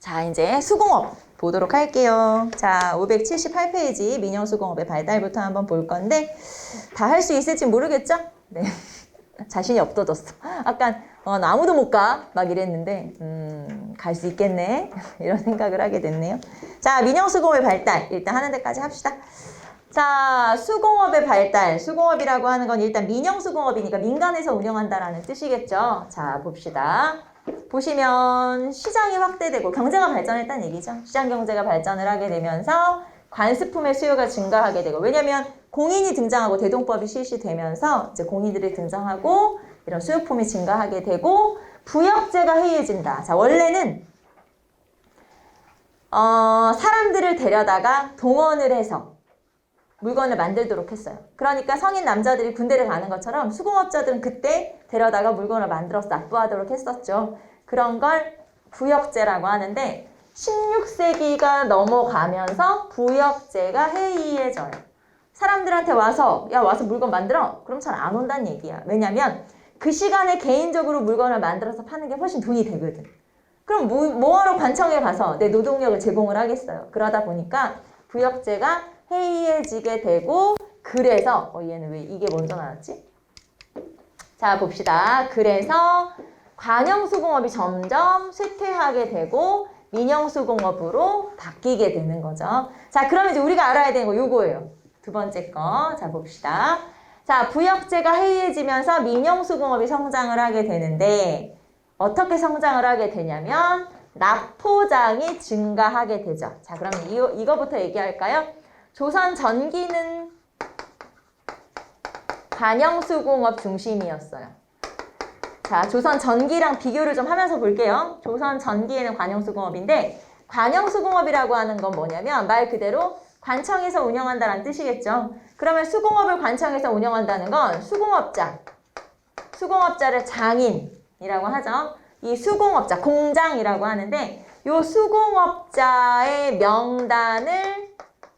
자, 이제 수공업 보도록 할게요. 자, 578페이지 민영수공업의 발달부터 한번 볼 건데 다 할 수 있을지 모르겠죠? 네. 자신이 없어졌어. 아까 나 아무도 못 가. 막 이랬는데 갈 수 있겠네. 이런 생각을 하게 됐네요. 자, 민영수공업의 발달 일단 하는 데까지 합시다. 자, 수공업의 발달. 수공업이라고 하는 건 일단 민영수공업이니까 민간에서 운영한다라는 뜻이겠죠. 자, 봅시다. 보시면 시장이 확대되고 경제가 발전했다는 얘기죠. 시장 경제가 발전을 하게 되면서 관습품의 수요가 증가하게 되고, 왜냐면 공인이 등장하고 대동법이 실시되면서 이제 공인들이 등장하고 이런 수요품이 증가하게 되고 부역제가 해이해진다. 자, 원래는 사람들을 데려다가 동원을 해서 물건을 만들도록 했어요. 그러니까 성인 남자들이 군대를 가는 것처럼 수공업자들은 그때 데려다가 물건을 만들어서 납부하도록 했었죠. 그런 걸 부역제라고 하는데 16세기가 넘어가면서 부역제가 해이해져요. 사람들한테 와서 와서 물건 만들어? 그럼 잘 안 온다는 얘기야. 왜냐면 그 시간에 개인적으로 물건을 만들어서 파는 게 훨씬 돈이 되거든. 그럼 뭐하러 관청에 가서 내 노동력을 제공을 하겠어요. 그러다 보니까 부역제가 해이해지게 되고, 그래서 얘는 왜 이게 먼저 나왔지? 자, 봅시다. 그래서 관영수공업이 점점 쇠퇴하게 되고 민영수공업으로 바뀌게 되는 거죠. 자, 그럼 이제 우리가 알아야 되는 거 요거예요. 두 번째 거. 자, 봅시다. 자, 부역제가 해이해지면서 민영수공업이 성장을 하게 되는데 어떻게 성장을 하게 되냐면 납포장이 증가하게 되죠. 자, 그럼 이거부터 얘기할까요? 조선 전기는 관영수공업 중심이었어요. 자, 조선 전기랑 비교를 좀 하면서 볼게요. 조선 전기에는 관영수공업인데, 관영수공업이라고 하는 건 뭐냐면 말 그대로 관청에서 운영한다는 뜻이겠죠. 그러면 수공업을 관청에서 운영한다는 건 수공업자를 장인이라고 하죠. 이 수공업자, 공장이라고 하는데 이 수공업자의 명단을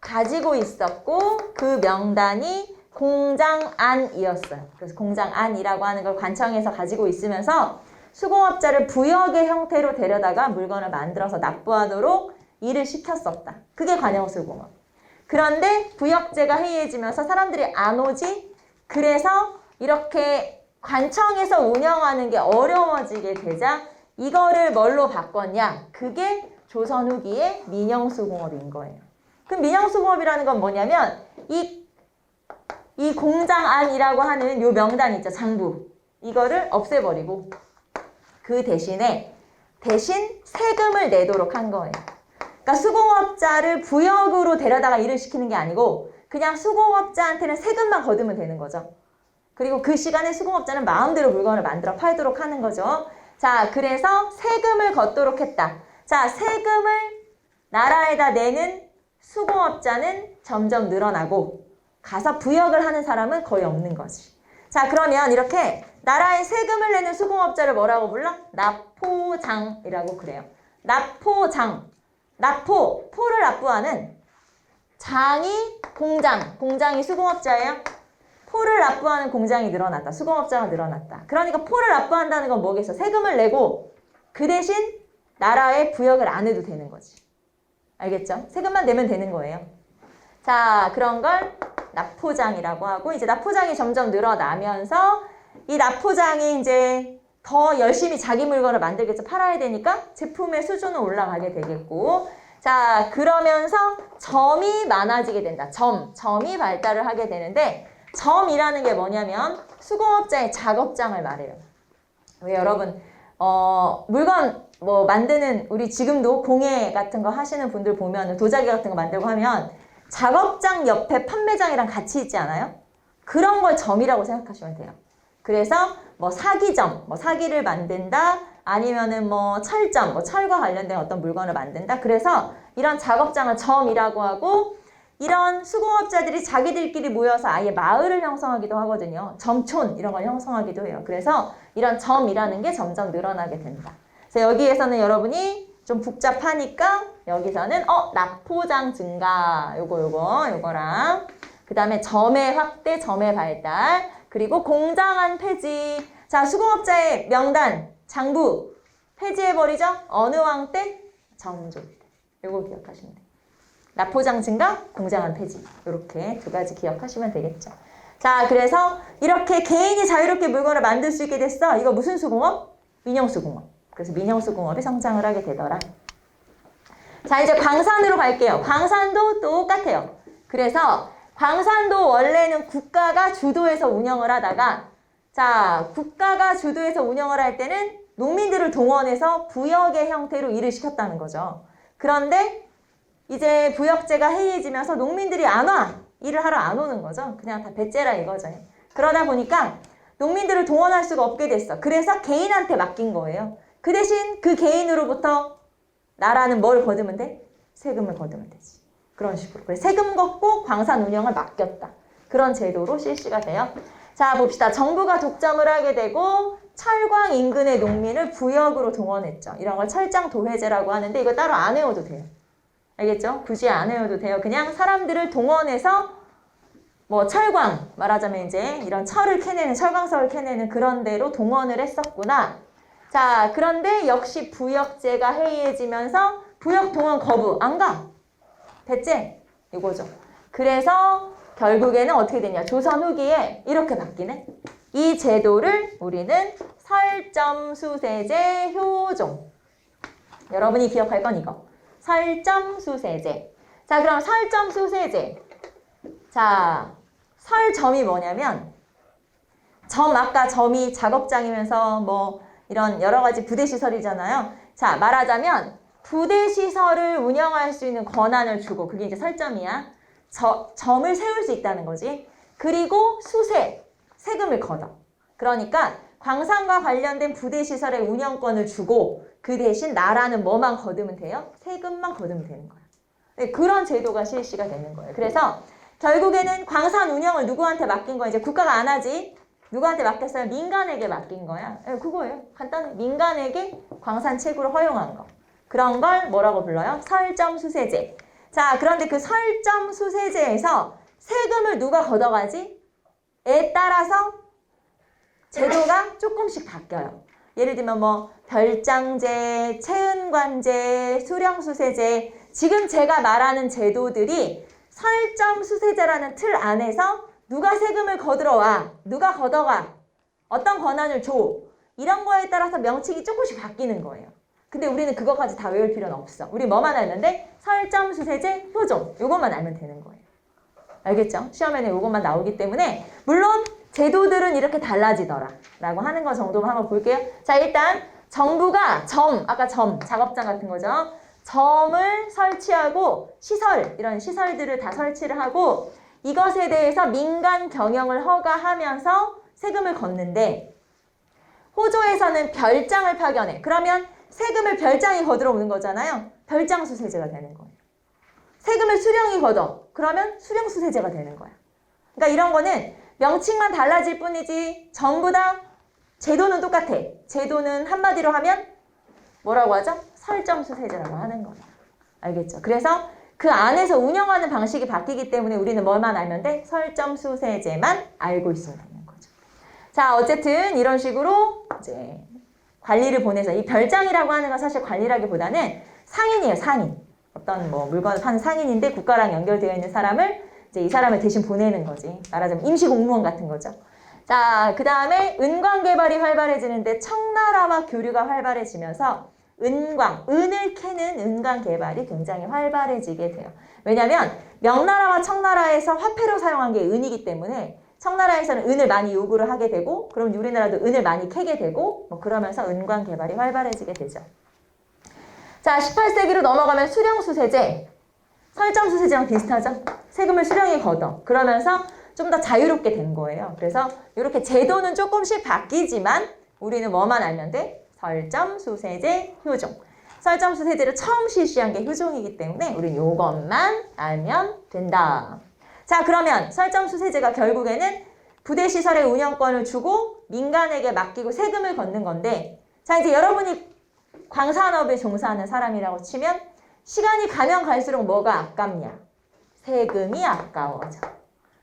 가지고 있었고 그 명단이 공장안이었어요. 그래서 공장안이라고 하는 걸 관청에서 가지고 있으면서 수공업자를 부역의 형태로 데려다가 물건을 만들어서 납부하도록 일을 시켰었다. 그게 관영수공업. 그런데 부역제가 해이해지면서 사람들이 안 오지? 그래서 이렇게 관청에서 운영하는 게 어려워지게 되자 이거를 뭘로 바꿨냐? 그게 조선 후기의 민영수공업인 거예요. 그럼 민영수공업이라는 건 뭐냐면 이 공장안이라고 하는 요 명단 있죠. 장부. 이거를 없애버리고 그 대신 세금을 내도록 한 거예요. 그러니까 수공업자를 부역으로 데려다가 일을 시키는 게 아니고 그냥 수공업자한테는 세금만 거두면 되는 거죠. 그리고 그 시간에 수공업자는 마음대로 물건을 만들어 팔도록 하는 거죠. 자, 그래서 세금을 걷도록 했다. 자, 세금을 나라에다 내는 수공업자는 점점 늘어나고 가서 부역을 하는 사람은 거의 없는 거지. 자, 그러면 이렇게 나라에 세금을 내는 수공업자를 뭐라고 불러? 납포장이라고 그래요. 납포장. 포를 납부하는 장이 공장이 수공업자예요. 포를 납부하는 공장이 늘어났다. 수공업자가 늘어났다. 그러니까 포를 납부한다는 건 뭐겠어? 세금을 내고 그 대신 나라에 부역을 안 해도 되는 거지. 알겠죠? 세금만 내면 되는 거예요. 자, 그런 걸 납포장이라고 하고, 이제 납포장이 점점 늘어나면서 이 납포장이 이제 더 열심히 자기 물건을 만들겠죠. 팔아야 되니까 제품의 수준은 올라가게 되겠고, 자, 그러면서 점이 많아지게 된다. 점이 발달을 하게 되는데, 점이라는 게 뭐냐면 수공업자의 작업장을 말해요. 왜 여러분 물건 만드는, 우리 지금도 공예 같은 거 하시는 분들 보면 도자기 같은 거 만들고 하면 작업장 옆에 판매장이랑 같이 있지 않아요? 그런 걸 점이라고 생각하시면 돼요. 그래서 사기점, 사기를 만든다, 아니면은 철점, 철과 관련된 어떤 물건을 만든다. 그래서 이런 작업장을 점이라고 하고, 이런 수공업자들이 자기들끼리 모여서 아예 마을을 형성하기도 하거든요. 점촌 이런 걸 형성하기도 해요. 그래서 이런 점이라는 게 점점 늘어나게 된다. 그래서 여기에서는 여러분이 좀 복잡하니까 여기서는 납포장 증가 요거랑 그 다음에 점의 확대, 점의 발달, 그리고 공장안 폐지. 자, 수공업자의 명단, 장부 폐지해버리죠? 어느 왕 때? 점조이드. 요거 기억하시면 돼요. 납포장 증가, 공장안 폐지. 이렇게 두 가지 기억하시면 되겠죠. 자, 그래서 이렇게 개인이 자유롭게 물건을 만들 수 있게 됐어. 이거 무슨 수공업? 민영수공업. 그래서 민영수공업이 성장을 하게 되더라. 자, 이제 광산으로 갈게요. 광산도 똑같아요. 그래서 광산도 원래는 국가가 주도해서 운영을 하다가, 자, 국가가 주도해서 운영을 할 때는 농민들을 동원해서 부역의 형태로 일을 시켰다는 거죠. 그런데 이제 부역제가 해이해지면서 농민들이 안 와. 일을 하러 안 오는 거죠. 그냥 다 배째라 이거죠. 그러다 보니까 농민들을 동원할 수가 없게 됐어. 그래서 개인한테 맡긴 거예요. 그 대신 그 개인으로부터 나라는 뭘 거두면 돼? 세금을 거두면 되지. 그런 식으로. 그래서 세금 걷고 광산 운영을 맡겼다. 그런 제도로 실시가 돼요. 자, 봅시다. 정부가 독점을 하게 되고 철광 인근의 농민을 부역으로 동원했죠. 이런 걸 철장도회제라고 하는데 이거 따로 안 외워도 돼요. 알겠죠? 굳이 안 외워도 돼요. 그냥 사람들을 동원해서 뭐 철광, 말하자면 이제 이런 철을 캐내는, 철광석을 캐내는 그런 데로 동원을 했었구나. 자, 그런데 역시 부역제가 해이해지면서 부역 동원 거부, 안 가. 됐지? 이거죠. 그래서 결국에는 어떻게 되냐. 조선 후기에 이렇게 바뀌네. 이 제도를 우리는 설점수세제 효종. 여러분이 기억할 건 이거. 설점수세제. 자, 그럼 설점수세제. 자, 설점이 뭐냐면 점, 아까 점이 작업장이면서 뭐 이런 여러 가지 부대시설이잖아요. 자, 말하자면 부대시설을 운영할 수 있는 권한을 주고 그게 이제 설점이야. 점을 세울 수 있다는 거지. 그리고 수세, 세금을 걷어. 그러니까 광산과 관련된 부대시설의 운영권을 주고 그 대신 나라는 뭐만 거두면 돼요? 세금만 거두면 되는 거야. 네, 그런 제도가 실시가 되는 거예요. 그래서 결국에는 광산 운영을 누구한테 맡긴 거야? 이제 국가가 안 하지. 누구한테 맡겼어요? 민간에게 맡긴 거야. 네, 그거예요. 간단해. 민간에게 광산 채굴을 허용한 거. 그런 걸 뭐라고 불러요? 설점수세제. 자, 그런데 그 설점수세제에서 세금을 누가 걷어가지? 에 따라서 제도가 조금씩 바뀌어요. 예를 들면 뭐 별장제, 채은관제, 수령수세제. 지금 제가 말하는 제도들이 설점수세제라는 틀 안에서 누가 세금을 거들어 와, 누가 걷어가, 어떤 권한을 줘. 이런 거에 따라서 명칭이 조금씩 바뀌는 거예요. 근데 우리는 그것까지 다 외울 필요는 없어. 우리 뭐만 알면 돼? 설점수세제, 효종. 요것만 알면 되는 거예요. 알겠죠? 시험에는 요것만 나오기 때문에 물론 제도들은 이렇게 달라지더라 라고 하는 거 정도만 한번 볼게요. 자, 일단 정부가 점, 아까 점, 작업장 같은 거죠. 점을 설치하고 시설, 이런 시설들을 다 설치를 하고 이것에 대해서 민간 경영을 허가하면서 세금을 걷는데 호조에서는 별장을 파견해. 그러면 세금을 별장이 걷으러 오는 거잖아요. 별장수세제가 되는 거예요. 세금을 수령이 걷어. 그러면 수령수세제가 되는 거야. 그러니까 이런 거는 명칭만 달라질 뿐이지 전부 다 제도는 똑같아. 제도는 한마디로 하면 뭐라고 하죠? 설점수세제라고 하는 거예요. 알겠죠? 그래서 그 안에서 운영하는 방식이 바뀌기 때문에 우리는 뭐만 알면 돼? 설점수세제만 알고 있으면 되는 거죠. 자, 어쨌든 이런 식으로 이제 관리를 보내서 이 별장이라고 하는 건 사실 관리라기보다는 상인이에요, 상인. 어떤 뭐 물건을 파는 상인인데 국가랑 연결되어 있는 사람을 이제 이 사람을 대신 보내는 거지. 말하자면 임시공무원 같은 거죠. 자, 그 다음에 은광 개발이 활발해지는데 청나라와 교류가 활발해지면서 은광, 은을 캐는 은광 개발이 굉장히 활발해지게 돼요. 왜냐하면 명나라와 청나라에서 화폐로 사용한 게 은이기 때문에 청나라에서는 은을 많이 요구를 하게 되고 그럼 우리나라도 은을 많이 캐게 되고 뭐 그러면서 은광 개발이 활발해지게 되죠. 자, 18세기로 넘어가면 수령수세제, 설점수세제랑 비슷하죠? 세금을 수령이 걷어. 그러면서 좀 더 자유롭게 된 거예요. 그래서 이렇게 제도는 조금씩 바뀌지만 우리는 뭐만 알면 돼? 설점수세제, 효종. 설점수세제를 처음 실시한 게 효종이기 때문에 우리는 이것만 알면 된다. 자, 그러면 설점수세제가 결국에는 부대시설의 운영권을 주고 민간에게 맡기고 세금을 걷는 건데 자, 이제 여러분이 광산업에 종사하는 사람이라고 치면 시간이 가면 갈수록 뭐가 아깝냐? 세금이 아까워져.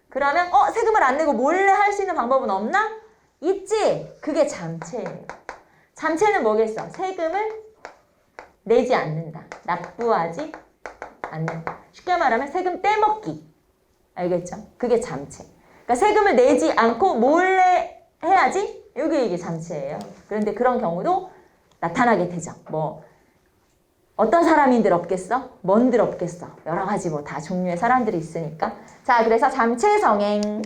그러면 세금을 안 내고 몰래 할 수 있는 방법은 없나? 있지. 그게 잠체예요. 잠체는 뭐겠어? 세금을 내지 않는다. 납부하지 않는다. 쉽게 말하면 세금 떼먹기. 알겠죠? 그게 잠체. 그러니까 세금을 내지 않고 몰래 해야지? 이게 잠체예요. 그런데 그런 경우도 나타나게 되죠. 뭐 어떤 사람인들 없겠어? 뭔들 없겠어? 여러 가지 뭐 다 종류의 사람들이 있으니까. 자, 그래서 잠체성행.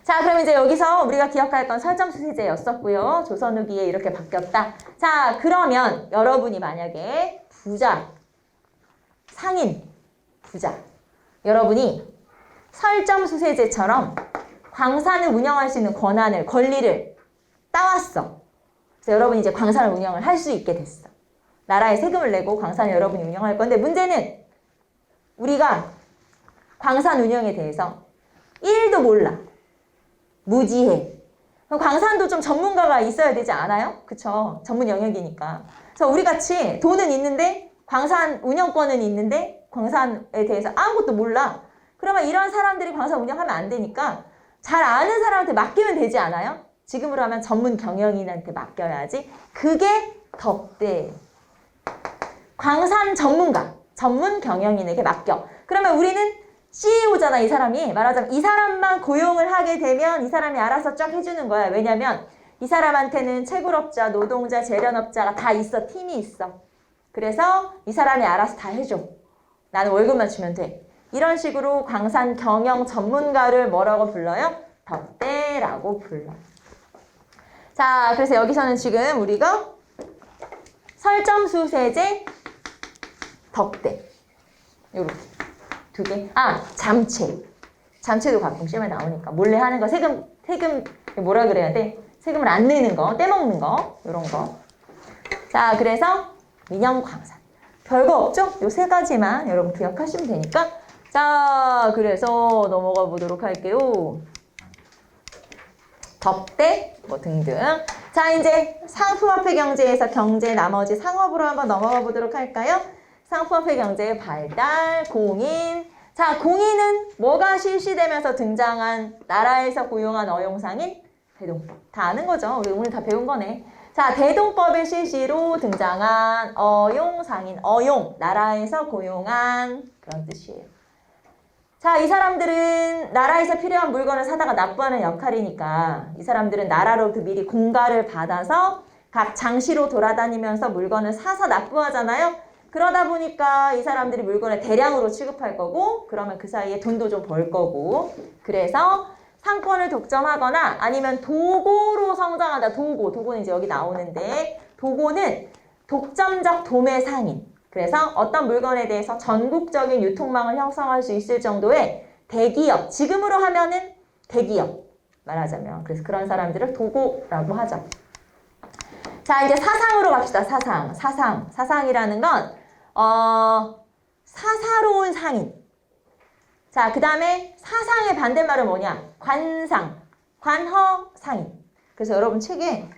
자, 그럼 이제 여기서 우리가 기억할 건 설정수세제였었고요. 조선 후기에 이렇게 바뀌었다. 자, 그러면 여러분이 만약에 부자, 상인, 부자, 여러분이 설정수세제처럼 광산을 운영할 수 있는 권한을, 권리를 따왔어. 그래서 여러분이 이제 광산을 운영을 할 수 있게 됐어. 나라에 세금을 내고 광산을 여러분이 운영할 건데 문제는 우리가 광산 운영에 대해서 1도 몰라. 무지해. 그럼 광산도 좀 전문가가 있어야 되지 않아요? 그쵸? 전문 영역이니까. 그래서 우리 같이 돈은 있는데 광산 운영권은 있는데 광산에 대해서 아무것도 몰라. 그러면 이런 사람들이 광산 운영하면 안 되니까 잘 아는 사람한테 맡기면 되지 않아요? 지금으로 하면 전문 경영인한테 맡겨야지. 그게 덕대. 광산 전문가, 전문 경영인에게 맡겨. 그러면 우리는 CEO잖아, 이 사람이. 말하자면 이 사람만 고용을 하게 되면 이 사람이 알아서 쫙 해주는 거야. 왜냐면 이 사람한테는 채굴업자, 노동자, 재련업자가 다 있어. 팀이 있어. 그래서 이 사람이 알아서 다 해줘. 나는 월급만 주면 돼. 이런 식으로 광산 경영 전문가를 뭐라고 불러요? 덕대라고 불러. 자, 그래서 여기서는 지금 우리가 설정수세제, 덕대. 요렇게. 두 개. 아, 잠체. 잠체도 가끔 시험에 나오니까. 몰래 하는 거, 세금, 뭐라 그래야 돼? 세금을 안 내는 거, 떼먹는 거, 요런 거. 자, 그래서 민영광산. 별거 없죠? 요 세 가지만 여러분 기억하시면 되니까. 자, 그래서 넘어가 보도록 할게요. 덕대, 뭐 등등. 자, 이제 상품화폐 경제에서 경제 나머지 상업으로 한번 넘어가 보도록 할까요? 상품화폐 경제의 발달, 공인. 자, 공인은 뭐가 실시되면서 등장한 나라에서 고용한 어용상인? 대동법. 다 아는 거죠? 우리 오늘 다 배운 거네. 자, 대동법의 실시로 등장한 어용상인. 어용, 나라에서 고용한 그런 뜻이에요. 자, 이 사람들은 나라에서 필요한 물건을 사다가 납부하는 역할이니까 이 사람들은 나라로부터 미리 공가를 받아서 각 장시로 돌아다니면서 물건을 사서 납부하잖아요. 그러다 보니까 이 사람들이 물건을 대량으로 취급할 거고 그러면 그 사이에 돈도 좀 벌 거고 그래서 상권을 독점하거나 아니면 도고로 성장한다. 도고는 이제 여기 나오는데 도고는 독점적 도매 상인. 그래서 어떤 물건에 대해서 전국적인 유통망을 형성할 수 있을 정도의 대기업, 지금으로 하면은 대기업 말하자면 그래서 그런 사람들을 도고라고 하죠. 자, 이제 사상으로 갑시다. 사상이라는 건 사사로운 상인. 자, 그 다음에 사상의 반대말은 뭐냐? 관상, 관허상인. 그래서 여러분 책에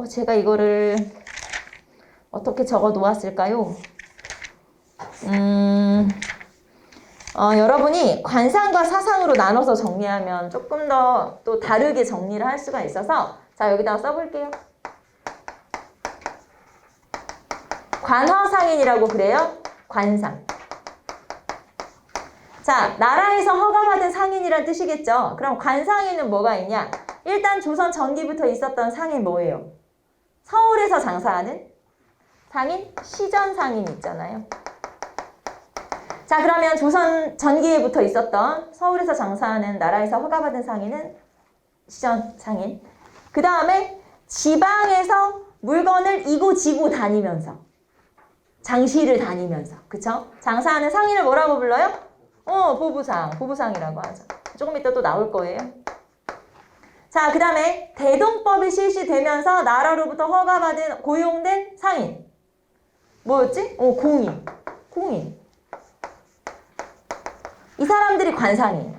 제가 이거를 어떻게 적어 놓았을까요? 여러분이 관상과 사상으로 나눠서 정리하면 조금 더 또 다르게 정리를 할 수가 있어서 자, 여기다가 써볼게요. 관허상인이라고 그래요. 관상. 자, 나라에서 허가받은 상인이란 뜻이겠죠. 그럼 관상인은 뭐가 있냐? 일단 조선 전기부터 있었던 상인 뭐예요? 서울에서 장사하는 상인? 시전상인 있잖아요. 자, 그러면 조선 전기에부터 있었던 서울에서 장사하는 나라에서 허가받은 상인은 시전상인. 그 다음에 지방에서 물건을 이고지고 다니면서 장시를 다니면서 그쵸? 장사하는 상인을 뭐라고 불러요? 보부상이라고 하죠. 조금 이따 또 나올 거예요. 자, 그 다음에 대동법이 실시되면서 나라로부터 허가받은 고용된 상인. 뭐였지? 공인. 이 사람들이 관상이에요.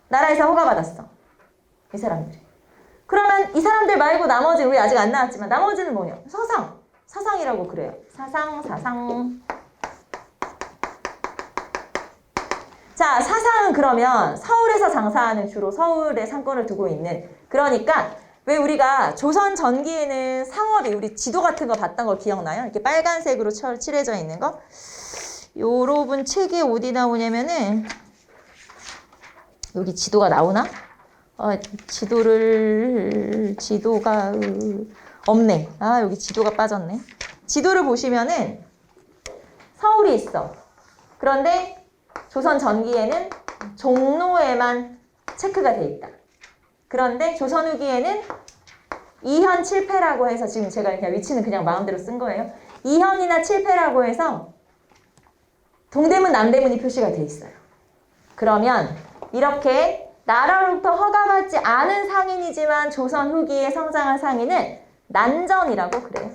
나라에서 허가받았어. 이 사람들이. 그러면 이 사람들 말고 나머지 우리 아직 안 나왔지만 나머지는 뭐냐? 사상이라고 그래요. 사상. 자, 사상은 그러면 서울에서 장사하는 주로 서울에 상권을 두고 있는 그러니까 왜 우리가 조선 전기에는 상업이 우리 지도 같은 거 봤던 거 기억나요? 이렇게 빨간색으로 칠해져 있는 거. 여러분 책에 어디 나오냐면은 여기 지도가 나오나? 지도가 없네. 아, 여기 지도가 빠졌네. 지도를 보시면은 서울이 있어. 그런데 조선 전기에는 종로에만 체크가 돼 있다. 그런데 조선 후기에는 이현 7패라고 해서 지금 제가 그냥 위치는 그냥 마음대로 쓴 거예요. 이현이나 7패라고 해서 동대문, 남대문이 표시가 돼 있어요. 그러면 이렇게 나라로부터 허가받지 않은 상인이지만 조선 후기에 성장한 상인은 난전이라고 그래요.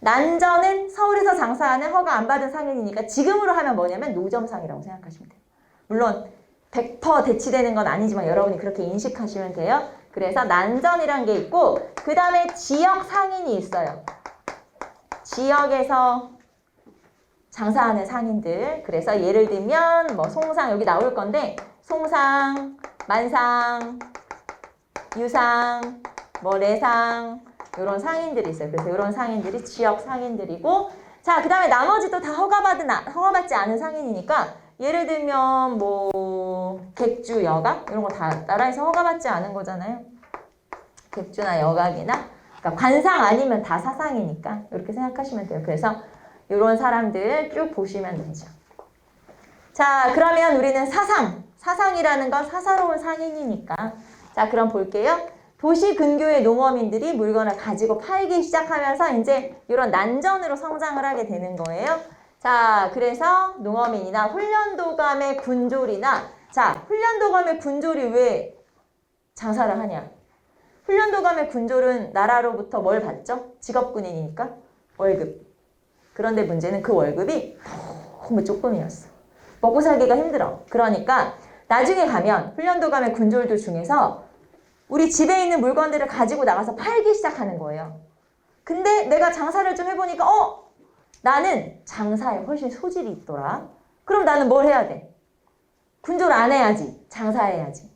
난전은 서울에서 장사하는 허가 안 받은 상인이니까 지금으로 하면 뭐냐면 노점상이라고 생각하시면 돼요. 물론 100% 대치되는 건 아니지만 여러분이 그렇게 인식하시면 돼요. 그래서 난전이란 게 있고 그 다음에 지역 상인이 있어요. 지역에서 장사하는 상인들. 그래서 예를 들면 뭐 송상 여기 나올 건데 송상, 만상, 유상, 뭐 레상 이런 상인들이 있어요. 그래서 이런 상인들이 지역 상인들이고 자, 그 다음에 나머지도 다 허가받지 않은 상인이니까 예를 들면 뭐 객주, 여각 이런 거 다 나라에서 허가받지 않은 거잖아요. 객주나 여각이나 그러니까 관상 아니면 다 사상이니까 이렇게 생각하시면 돼요. 그래서 이런 사람들 쭉 보시면 되죠. 자, 그러면 우리는 사상이라는 건 사사로운 상인이니까 자, 그럼 볼게요. 도시 근교의 농어민들이 물건을 가지고 팔기 시작하면서 이제 이런 난전으로 성장을 하게 되는 거예요. 자, 그래서 농어민이나 훈련도감의 군졸이나 자, 훈련도감의 군졸이 왜 장사를 하냐? 훈련도감의 군졸은 나라로부터 뭘 받죠? 직업군인이니까 월급. 그런데 문제는 그 월급이 너무 조금이었어. 먹고 살기가 힘들어. 그러니까 나중에 가면 훈련도감의 군졸들 중에서 우리 집에 있는 물건들을 가지고 나가서 팔기 시작하는 거예요. 근데 내가 장사를 좀 해보니까 나는 장사에 훨씬 소질이 있더라. 그럼 나는 뭘 해야 돼? 군졸 안 해야지. 장사해야지.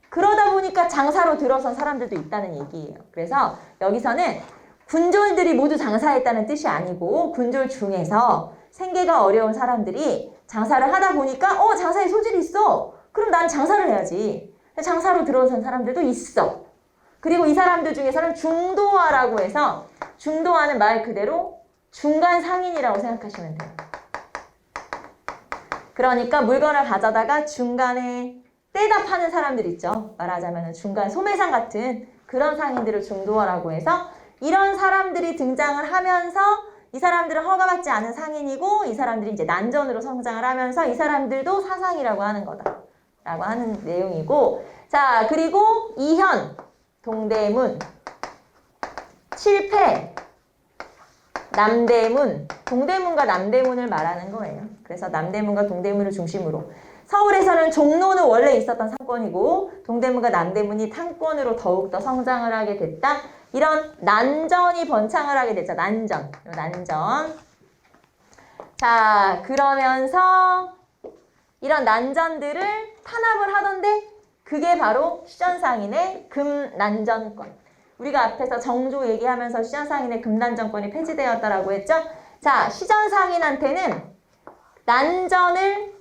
그러다 보니까 장사로 들어선 사람들도 있다는 얘기예요. 그래서 여기서는 군졸들이 모두 장사했다는 뜻이 아니고 군졸 중에서 생계가 어려운 사람들이 장사를 하다 보니까 장사에 소질이 있어. 그럼 난 장사를 해야지. 장사로 들어선 사람들도 있어. 그리고 이 사람들 중에서는 중도화라고 해서 중도화는 말 그대로 중간 상인이라고 생각하시면 돼요. 그러니까 물건을 가져다가 중간에 떼다 파는 사람들 있죠. 말하자면 중간 소매상 같은 그런 상인들을 중도화라고 해서 이런 사람들이 등장을 하면서 이 사람들은 허가받지 않은 상인이고 이 사람들이 이제 난전으로 성장을 하면서 이 사람들도 사상이라고 하는 거다. 라고 하는 내용이고 자, 그리고 이현, 동대문, 칠패, 남대문, 동대문과 남대문을 말하는 거예요. 그래서 남대문과 동대문을 중심으로 서울에서는 종로는 원래 있었던 상권이고 동대문과 남대문이 상권으로 더욱더 성장을 하게 됐다. 이런 난전이 번창을 하게 됐죠. 난전. 자, 그러면서 이런 난전들을 탄압을 하던데 그게 바로 시전상인의 금난전권. 우리가 앞에서 정조 얘기하면서 시전상인의 금난전권이 폐지되었다라고 했죠. 자, 시전상인한테는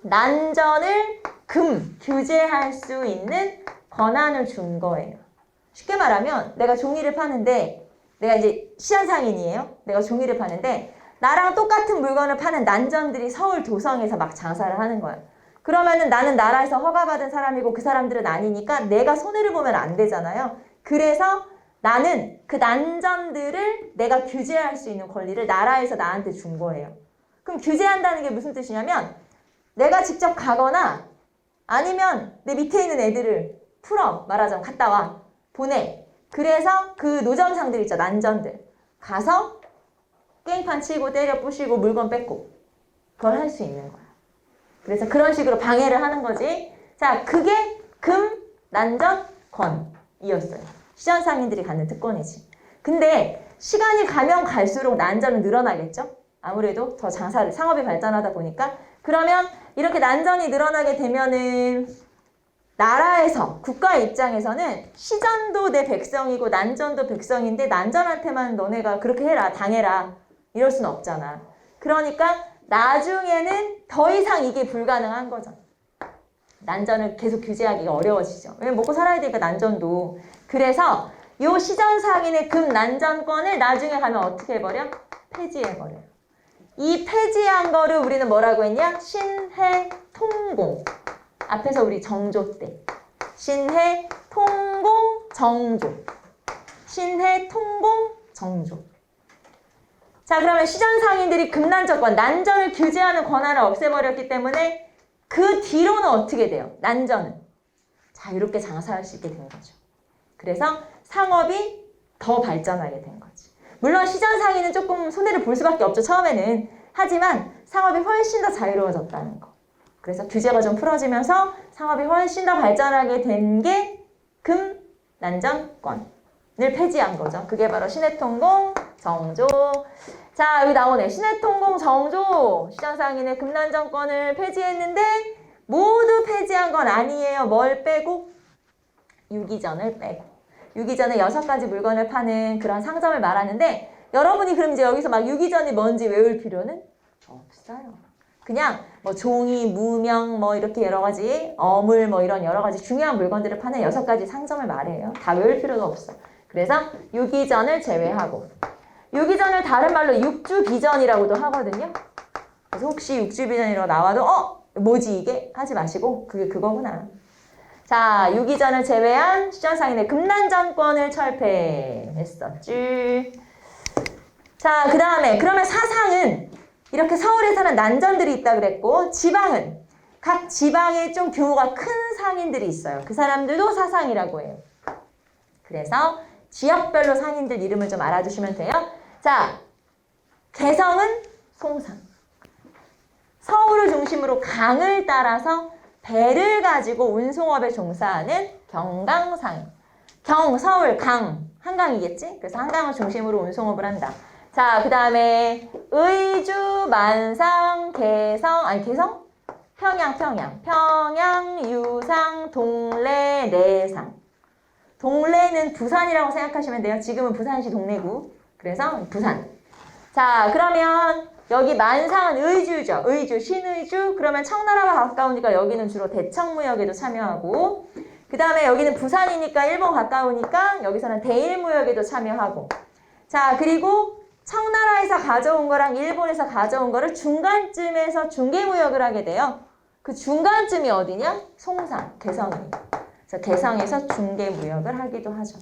난전을 규제할 수 있는 권한을 준 거예요. 쉽게 말하면 내가 종이를 파는데 내가 이제 시전상인이에요. 내가 종이를 파는데 나랑 똑같은 물건을 파는 난전들이 서울 도성에서 막 장사를 하는 거야. 그러면은 나는 나라에서 허가받은 사람이고 그 사람들은 아니니까 내가 손해를 보면 안 되잖아요. 그래서 나는 그 난전들을 내가 규제할 수 있는 권리를 나라에서 나한테 준 거예요. 그럼 규제한다는 게 무슨 뜻이냐면 내가 직접 가거나 아니면 내 밑에 있는 애들을 풀어 말하자면 갔다 와 보내. 그래서 그 노점상들 있죠. 난전들 가서 게임판 치고 때려 부시고 물건 뺏고 그걸 할 수 있는 거야. 그래서 그런 식으로 방해를 하는 거지. 자, 그게 금난전권이었어요. 시전상인들이 갖는 특권이지. 근데 시간이 가면 갈수록 난전은 늘어나겠죠? 아무래도 더 상업이 발전하다 보니까. 그러면 이렇게 난전이 늘어나게 되면은 나라에서, 국가 입장에서는 시전도 내 백성이고 난전도 백성인데 난전한테만 너네가 그렇게 해라, 당해라 이럴 수는 없잖아. 그러니까 나중에는 더 이상 이게 불가능한 거죠. 난전을 계속 규제하기가 어려워지죠. 왜냐면 먹고 살아야 되니까 난전도. 그래서 요 시전상인의 금난전권을 나중에 가면 어떻게 해버려? 폐지해버려요. 이 폐지한 거를 우리는 뭐라고 했냐? 신해통공. 앞에서 우리 정조 때. 신해통공 정조. 신해통공 정조. 자, 그러면 시전상인들이 금난전권, 난전을 규제하는 권한을 없애버렸기 때문에 그 뒤로는 어떻게 돼요? 난전은 자유롭게 장사할 수 있게 된 거죠. 그래서 상업이 더 발전하게 된 거지. 물론 시전상인은 조금 손해를 볼 수밖에 없죠, 처음에는. 하지만 상업이 훨씬 더 자유로워졌다는 거. 그래서 규제가 좀 풀어지면서 상업이 훨씬 더 발전하게 된 게 금난전권을 폐지한 거죠. 그게 바로 신해통공 정조. 자, 여기 나오네. 신해통공 정조. 시전상인의 금난전권을 폐지했는데 모두 폐지한 건 아니에요. 뭘 빼고? 유기전을 빼고. 유기전에 6가지 물건을 파는 그런 상점을 말하는데 여러분이 그럼 이제 여기서 막 유기전이 뭔지 외울 필요는 없어요. 그냥 뭐 종이, 무명, 뭐 이렇게 여러 가지, 어물 뭐 이런 여러 가지 중요한 물건들을 파는 6가지 상점을 말해요. 다 외울 필요도 없어. 그래서 유기전을 제외하고. 유기전을 다른 말로 육주비전이라고도 하거든요. 그래서 혹시 육주비전이라고 나와도 뭐지 이게? 하지 마시고 그게 그거구나. 자, 유기전을 제외한 시전상인의 금난전권을 철폐했었지. 자, 그 다음에 그러면 사상은 이렇게 서울에서는 난전들이 있다 그랬고 지방은 각 지방에 좀 규모가 큰 상인들이 있어요. 그 사람들도 사상이라고 해요. 그래서 지역별로 상인들 이름을 좀 알아두시면 돼요. 자, 개성은 송상. 서울을 중심으로 강을 따라서 배를 가지고 운송업에 종사하는 경강상인. 서울, 강, 한강이겠지? 그래서 한강을 중심으로 운송업을 한다. 자, 그 다음에 의주, 만상, 개성? 평양, 유상, 동래, 내상. 동래는 부산이라고 생각하시면 돼요. 지금은 부산시 동래구. 그래서 부산. 자, 그러면 여기 만상은 의주죠. 신의주. 그러면 청나라와 가까우니까 여기는 주로 대청무역에도 참여하고 그 다음에 여기는 부산이니까 일본 가까우니까 여기서는 대일무역에도 참여하고 자, 그리고 청나라에서 가져온 거랑 일본에서 가져온 거를 중간쯤에서 중개무역을 하게 돼요. 그 중간쯤이 어디냐? 송상, 개성이에요. 그래서 개성에서 중개무역을 하기도 하죠.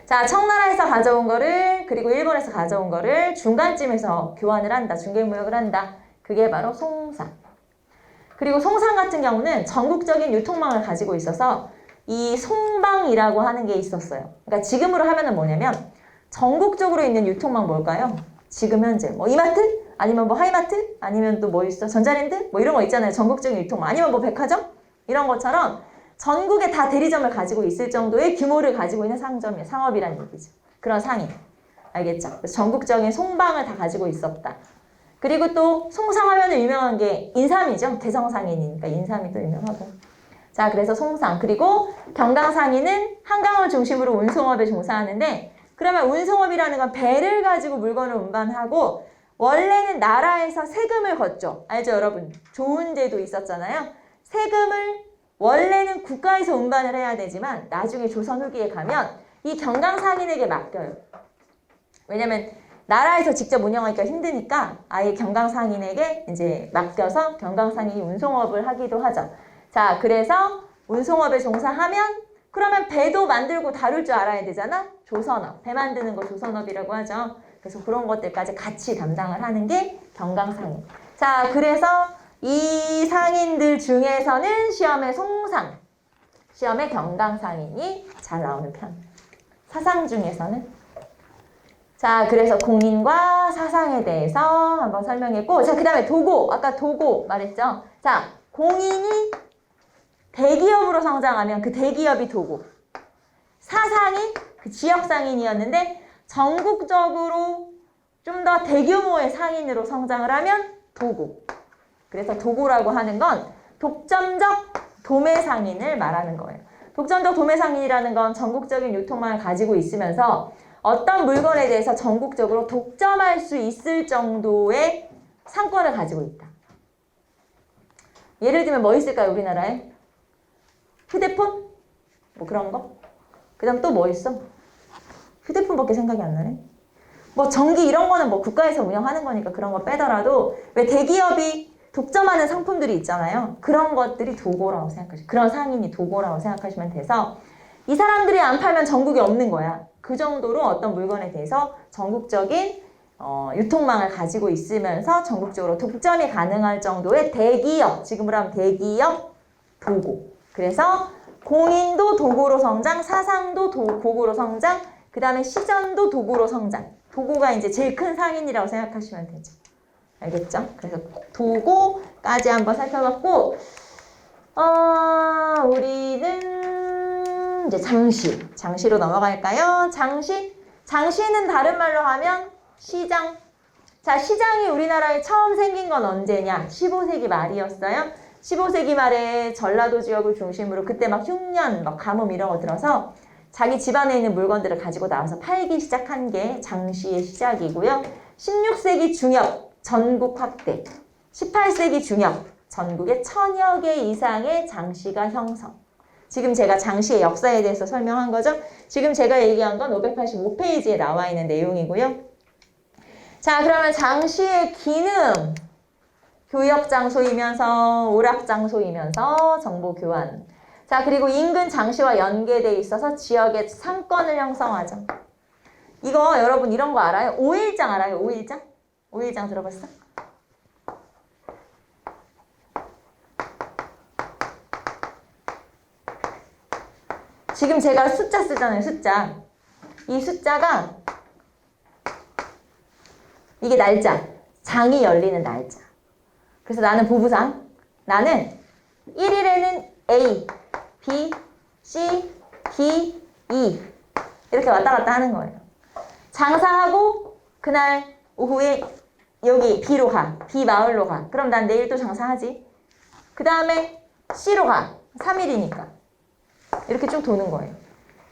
자, 청나라에서 가져온 거를 그리고 일본에서 가져온 거를 중간쯤에서 교환을 한다. 중개무역을 한다. 그게 바로 송상. 그리고 송상 같은 경우는 전국적인 유통망을 가지고 있어서 이 송방이라고 하는 게 있었어요. 그러니까 지금으로 하면은 뭐냐면 전국적으로 있는 유통망 뭘까요? 지금 현재 뭐 이마트? 아니면 뭐 하이마트? 아니면 또 뭐 있어? 전자랜드? 뭐 이런 거 있잖아요. 전국적인 유통망. 아니면 뭐 백화점? 이런 것처럼 전국에 다 대리점을 가지고 있을 정도의 규모를 가지고 있는 상점이에요. 상업이라는 얘기죠. 그런 상인. 알겠죠? 그래서 전국적인 송방을 다 가지고 있었다. 그리고 또 송상하면 유명한 게 인삼이죠. 개성상인이니까 인삼이 또 유명하고. 자, 그래서 송상. 그리고 경강상인은 한강을 중심으로 운송업에 종사하는데 그러면 운송업이라는 건 배를 가지고 물건을 운반하고 원래는 나라에서 세금을 걷죠. 알죠, 여러분? 좋은 제도 있었잖아요. 세금을 원래는 국가에서 운반을 해야 되지만 나중에 조선 후기에 가면 이 경강상인에게 맡겨요. 왜냐면 나라에서 직접 운영하기가 힘드니까 아예 경강상인에게 이제 맡겨서 경강상인이 운송업을 하기도 하죠. 자, 그래서 운송업에 종사하면 그러면 배도 만들고 다룰 줄 알아야 되잖아? 조선업. 배 만드는 거 조선업이라고 하죠. 그래서 그런 것들까지 같이 담당을 하는 게 경강상인. 자, 그래서 이 상인들 중에서는 시험에 송상, 시험에 경강상인이 잘 나오는 편. 사상 중에서는. 자, 그래서 공인과 사상에 대해서 한번 설명했고, 자, 그 다음에 도고. 아까 도고 말했죠? 자, 공인이 대기업으로 성장하면 그 대기업이 도고. 사상이 그 지역 상인이었는데 전국적으로 좀 더 대규모의 상인으로 성장을 하면 도고. 그래서 도고라고 하는 건 독점적 도매상인을 말하는 거예요. 독점적 도매상인이라는 건 전국적인 유통망을 가지고 있으면서 어떤 물건에 대해서 전국적으로 독점할 수 있을 정도의 상권을 가지고 있다. 예를 들면 뭐 있을까요, 우리나라에? 휴대폰? 뭐 그런 거? 그 다음 또 뭐 있어? 휴대폰밖에 생각이 안 나네. 뭐 전기 이런 거는 뭐 국가에서 운영하는 거니까 그런 거 빼더라도 왜 대기업이 독점하는 상품들이 있잖아요. 그런 것들이 도고라고 생각하시면, 그런 상인이 도고라고 생각하시면 돼서 이 사람들이 안 팔면 전국에 없는 거야. 그 정도로 어떤 물건에 대해서 전국적인 유통망을 가지고 있으면서 전국적으로 독점이 가능할 정도의 대기업, 지금으로 하면 대기업 도고. 그래서 공인도 도고로 성장, 사상도 도고로 성장, 그 다음에 시전도 도고로 성장. 도고가 이제 제일 큰 상인이라고 생각하시면 되죠. 알겠죠? 그래서 도고까지 한번 살펴봤고, 우리는 이제 장시로 넘어갈까요? 장시는 다른 말로 하면 시장. 자, 시장이 우리나라에 처음 생긴 건 언제냐? 15세기 말이었어요. 15세기 말에 전라도 지역을 중심으로 그때 막 흉년, 막 가뭄 이런 거 들어서 자기 집안에 있는 물건들을 가지고 나와서 팔기 시작한 게 장시의 시작이고요. 16세기 중엽, 전국 확대. 18세기 중엽, 전국에 1000여 개 이상의 장시가 형성. 지금 제가 장시의 역사에 대해서 설명한 거죠. 지금 제가 얘기한 건 585페이지에 나와 있는 내용이고요. 자, 그러면 장시의 기능. 교역장소이면서 오락장소이면서 정보교환. 자, 그리고 인근 장시와 연계돼 있어서 지역의 상권을 형성하죠. 이거 여러분 이런 거 알아요? 5일장 알아요? 5일장? 5일장 들어봤어? 지금 제가 숫자 쓰잖아요, 숫자. 이 숫자가 이게 날짜. 장이 열리는 날짜. 그래서 나는 보부상. 나는 1일에는 A, B, C, D, E 이렇게 왔다 갔다 하는 거예요. 장사하고 그날 오후에 여기 B로 가. B 마을로 가. 그럼 난 내일 또 장사하지. 그 다음에 C로 가. 3일이니까. 이렇게 쭉 도는 거예요.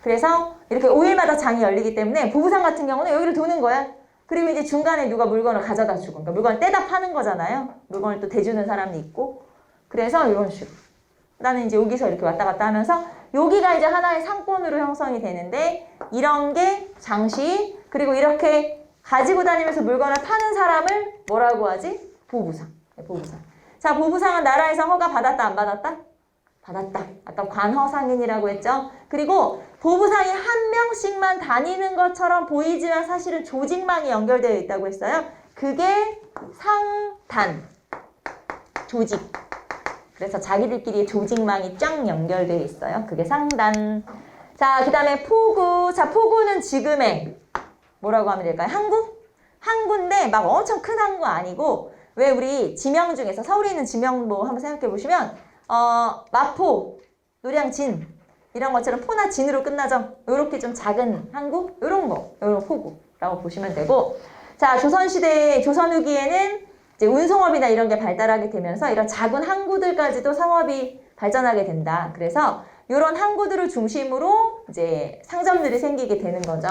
그래서 이렇게 5일마다 장이 열리기 때문에 보부상 같은 경우는 여기를 도는 거야. 그리고 이제 중간에 누가 물건을 가져다 주고, 그러니까 물건을 떼다 파는 거잖아요. 물건을 또 대주는 사람이 있고. 그래서 이런 식으로. 나는 이제 여기서 이렇게 왔다 갔다 하면서 여기가 이제 하나의 상권으로 형성이 되는데 이런 게 장시, 그리고 이렇게 가지고 다니면서 물건을 파는 사람을 뭐라고 하지? 보부상. 보부상. 자, 보부상은 나라에서 허가 받았다, 안 받았다? 받았다. 아까 관허상인이라고 했죠. 그리고 보부상이 한 명씩만 다니는 것처럼 보이지만 사실은 조직망이 연결되어 있다고 했어요. 그게 상단. 조직. 그래서 자기들끼리 조직망이 쫙 연결되어 있어요. 그게 상단. 자, 그 다음에 포구. 자, 포구는 지금의 뭐라고 하면 될까요? 항구? 항구인데 막 엄청 큰 항구 아니고, 왜 우리 지명 중에서 서울에 있는 지명 뭐 한번 생각해 보시면 마포, 노량진 이런 것처럼 포나 진으로 끝나죠. 요렇게 좀 작은 항구? 요런 거, 요런 포구라고 보시면 되고, 자, 조선시대, 조선 후기에는 이제 운송업이나 이런 게 발달하게 되면서 이런 작은 항구들까지도 상업이 발전하게 된다. 그래서 요런 항구들을 중심으로 이제 상점들이 생기게 되는 거죠.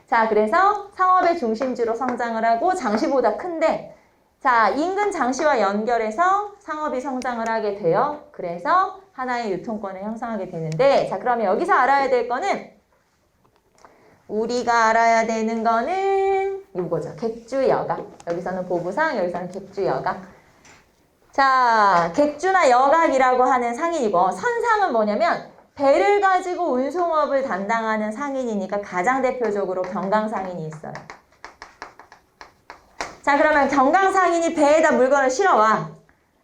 자, 그래서 상업의 중심지로 성장을 하고 장시보다 큰데, 자, 인근 장시와 연결해서 상업이 성장을 하게 돼요. 그래서 하나의 유통권을 형성하게 되는데, 자, 그러면 여기서 알아야 될 거는, 우리가 알아야 되는 거는 이거죠. 객주여각. 여기서는 보부상, 여기서는 객주여각. 자, 객주나 여각이라고 하는 상인이고, 선상은 뭐냐면 배를 가지고 운송업을 담당하는 상인이니까 가장 대표적으로 경강상인이 있어요. 자, 그러면 경강상인이 배에다 물건을 실어와.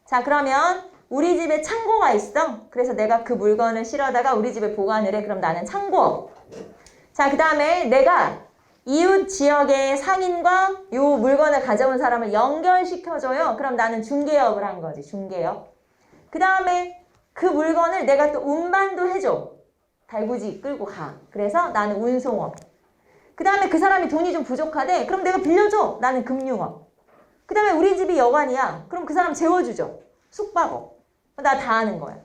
자, 그러면 우리 집에 창고가 있어. 그래서 내가 그 물건을 실어다가 우리 집에 보관을 해. 그럼 나는 창고업. 자, 그 다음에 내가 이웃 지역의 상인과 요 물건을 가져온 사람을 연결시켜줘요. 그럼 나는 중개업을 한 거지. 중개업. 그 다음에 그 물건을 내가 또 운반도 해줘. 달구지 끌고 가. 그래서 나는 운송업. 그 다음에 그 사람이 돈이 좀 부족하대. 그럼 내가 빌려줘. 나는 금융업. 그 다음에 우리 집이 여관이야. 그럼 그 사람 재워주죠. 숙박업. 나 다 하는 거야.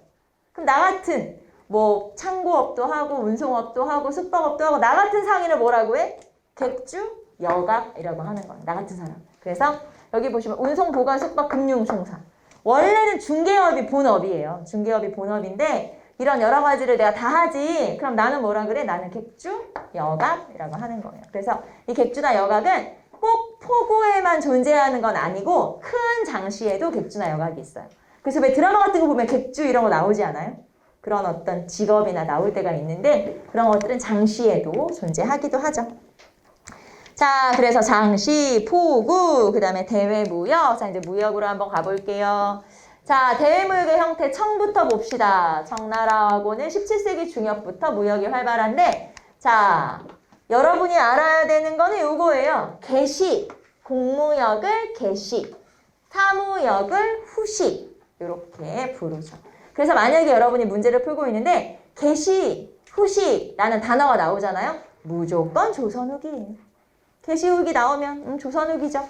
그럼 나 같은 뭐 창고업도 하고 운송업도 하고 숙박업도 하고 나 같은 상인을 뭐라고 해? 객주 여갑이라고 하는 거야. 나 같은 사람. 그래서 여기 보시면 운송, 보관, 숙박, 금융, 총사. 원래는 중개업이 본업이에요. 중개업이 본업인데 이런 여러 가지를 내가 다 하지. 그럼 나는 뭐라 그래? 나는 객주 여갑이라고 하는 거예요. 그래서 이 객주나 여갑은 꼭 포구에만 존재하는 건 아니고 큰 장시에도 객주나 여갑이 있어요. 그래서 왜 드라마 같은 거 보면 객주 이런 거 나오지 않아요? 그런 어떤 직업이나 나올 때가 있는데 그런 것들은 장시에도 존재하기도 하죠. 자, 그래서 장시, 포구, 그 다음에 대외무역. 자, 이제 무역으로 한번 가볼게요. 자, 대외무역의 형태 청부터 봅시다. 청나라하고는 17세기 중엽부터 무역이 활발한데 자, 여러분이 알아야 되는 거는 이거예요. 개시, 공무역을 개시, 사무역을 후시 이렇게 부르죠. 그래서 만약에 여러분이 문제를 풀고 있는데 개시, 후시라는 단어가 나오잖아요. 무조건 조선 후기예요. 개시 후기 나오면 조선 후기죠.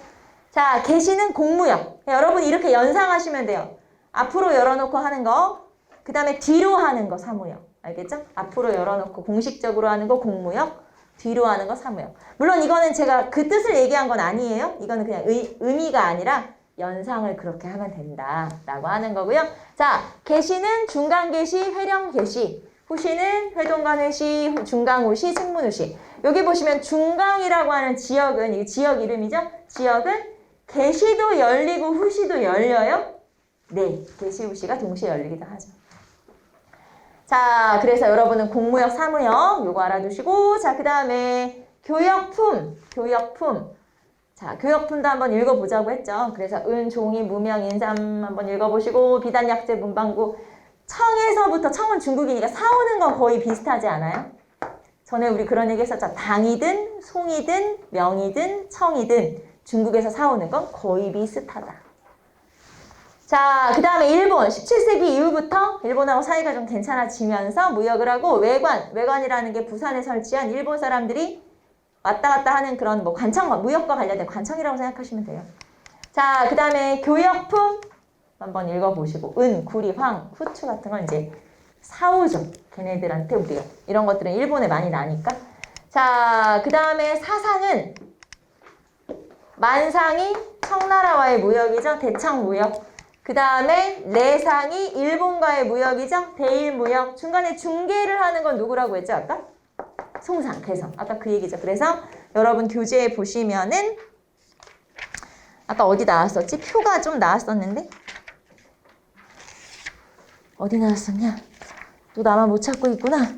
자, 개시는 공무역. 여러분 이렇게 연상하시면 돼요. 앞으로 열어놓고 하는 거, 그 다음에 뒤로 하는 거 사무역. 알겠죠? 앞으로 열어놓고 공식적으로 하는 거 공무역, 뒤로 하는 거 사무역. 물론 이거는 제가 그 뜻을 얘기한 건 아니에요. 이거는 그냥 의미가 아니라 연상을 그렇게 하면 된다라고 하는 거고요. 자, 개시는 중간개시, 회령개시. 후시는 회동관회시, 중강후시, 책문후시. 여기 보시면 중강이라고 하는 지역은 이 지역 이름이죠. 지역은 개시도 열리고 후시도 열려요. 네, 개시, 후시가 동시에 열리기도 하죠. 자, 그래서 여러분은 공무역, 사무역 요거 알아두시고 자, 그 다음에 교역품. 자, 교역품도 한번 읽어보자고 했죠. 그래서 은, 종이, 무명, 인삼 한번 읽어보시고 비단, 약재, 문방구. 청에서부터 청은 중국이니까 사오는 건 거의 비슷하지 않아요? 전에 우리 그런 얘기 했었죠. 당이든 송이든 명이든 청이든 중국에서 사오는 건 거의 비슷하다. 자, 그 다음에 일본 17세기 이후부터 일본하고 사이가 좀 괜찮아지면서 무역을 하고 외관이라는 게 부산에 설치한 일본 사람들이 왔다 갔다 하는 그런 뭐 관청, 무역과 관련된 관청이라고 생각하시면 돼요. 자, 그 다음에 교역품 한번 읽어보시고 은, 구리, 황, 후추 같은 건 이제 사오죠. 걔네들한테 우리가. 이런 것들은 일본에 많이 나니까. 자, 그 다음에 사상은 만상이 청나라와의 무역이죠. 대청무역. 그 다음에 내상이 일본과의 무역이죠. 대일무역. 중간에 중개를 하는 건 누구라고 했죠? 아까? 송상, 개성. 아까 그 얘기죠. 그래서 여러분 교재에 보시면은 아까 어디 나왔었지? 표가 좀 나왔었는데 어디 나왔었냐? 또 나만 못 찾고 있구나.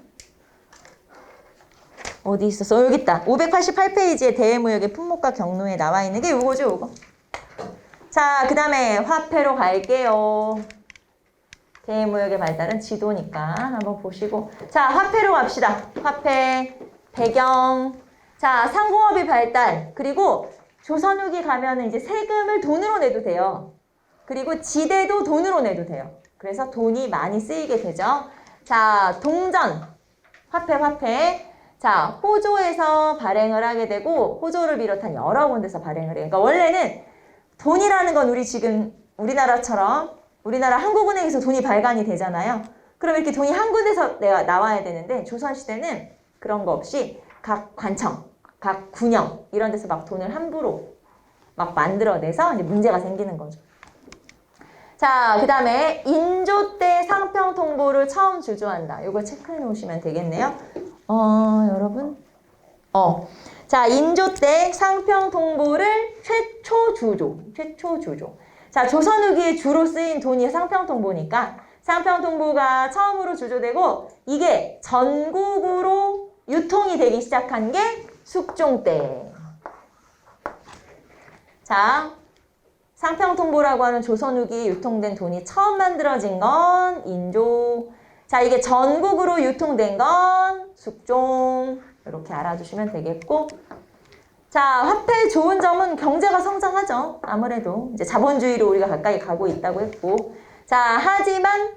어디 있었어? 여기 있다. 588페이지에 대외무역의 품목과 경로에 나와 있는 게 요거죠, 요거. 자, 그 다음에 화폐로 갈게요. 대외무역의 발달은 지도니까 한번 보시고. 자, 화폐로 갑시다. 화폐, 배경. 자, 상공업이 발달. 그리고 조선 후기 가면은 이제 세금을 돈으로 내도 돼요. 그리고 지대도 돈으로 내도 돼요. 그래서 돈이 많이 쓰이게 되죠. 자, 동전, 화폐. 자, 호조에서 발행을 하게 되고 호조를 비롯한 여러 군데서 발행을 해요. 그러니까 원래는 돈이라는 건 우리 지금 우리나라처럼 우리나라 한국은행에서 돈이 발간이 되잖아요. 그럼 이렇게 돈이 한 군데서 내가 나와야 되는데 조선시대는 그런 거 없이 각 관청, 각 군영 이런 데서 막 돈을 함부로 막 만들어내서 이제 문제가 생기는 거죠. 자, 그 다음에 인조 때 상평 통보를 처음 주조한다. 이거 체크해 놓으시면 되겠네요. 여러분. 자, 인조 때 상평 통보를 최초 주조. 자, 조선 후기에 주로 쓰인 돈이 상평 통보니까 상평 통보가 처음으로 주조되고 이게 전국으로 유통이 되기 시작한 게 숙종 때. 자, 상평통보라고 하는 조선 후기에 유통된 돈이 처음 만들어진 건 인조. 자, 이게 전국으로 유통된 건 숙종. 이렇게 알아두시면 되겠고. 자, 화폐의 좋은 점은 경제가 성장하죠. 아무래도 이제 자본주의로 우리가 가까이 가고 있다고 했고. 자, 하지만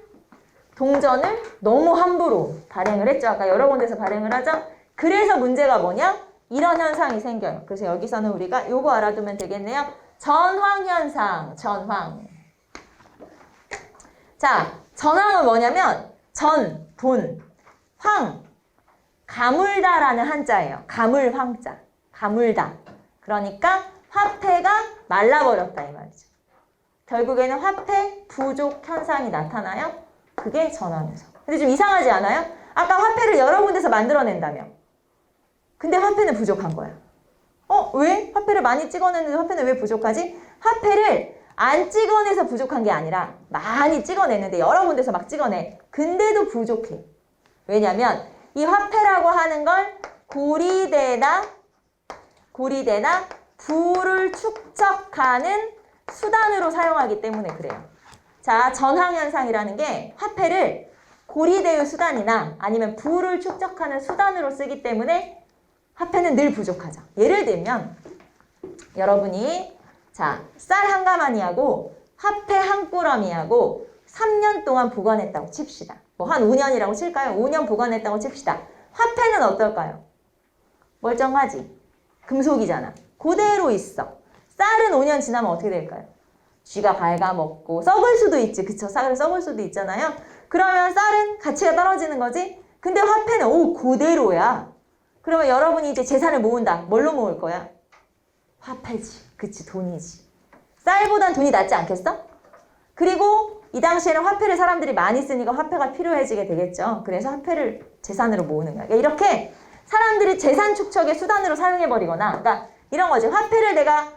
동전을 너무 함부로 발행을 했죠. 아까 여러 군데서 발행을 하죠. 그래서 문제가 뭐냐? 이런 현상이 생겨요. 그래서 여기서는 우리가 요거 알아두면 되겠네요. 전황현상, 전황. 자, 전황은 뭐냐면 전, 돈, 황, 가물다라는 한자예요. 가물 황자. 가물다. 그러니까 화폐가 말라버렸다 이 말이죠. 결국에는 화폐 부족 현상이 나타나요. 그게 전환현상. 근데 좀 이상하지 않아요? 아까 화폐를 여러 군데서 만들어낸다며. 근데 화폐는 부족한 거야. 왜? 화폐를 많이 찍어냈는데 화폐는 왜 부족하지? 화폐를 안 찍어내서 부족한 게 아니라 많이 찍어냈는데 여러 군데서 막 찍어내. 근데도 부족해. 왜냐면 이 화폐라고 하는 걸 고리대나 부를 축적하는 수단으로 사용하기 때문에 그래요. 자, 전황현상이라는 게 화폐를 고리대의 수단이나 아니면 부를 축적하는 수단으로 쓰기 때문에 화폐는 늘 부족하죠. 예를 들면 여러분이 자, 쌀 한 가마니하고 화폐 한 꾸러미하고 3년 동안 보관했다고 칩시다. 뭐 한 5년이라고 칠까요? 5년 보관했다고 칩시다. 화폐는 어떨까요? 멀쩡하지? 금속이잖아. 그대로 있어. 쌀은 5년 지나면 어떻게 될까요? 쥐가 갉아먹고 썩을 수도 있지. 그쵸? 쌀은 썩을 수도 있잖아요. 그러면 쌀은 가치가 떨어지는 거지? 근데 화폐는 그대로야. 그러면 여러분이 이제 재산을 모은다. 뭘로 모을 거야? 화폐지. 그치? 돈이지. 쌀보단 돈이 낫지 않겠어? 그리고 이 당시에는 화폐를 사람들이 많이 쓰니까 화폐가 필요해지게 되겠죠. 그래서 화폐를 재산으로 모으는 거야. 그러니까 이렇게 사람들이 재산 축적의 수단으로 사용해버리거나 그러니까 이런 거지. 화폐를 내가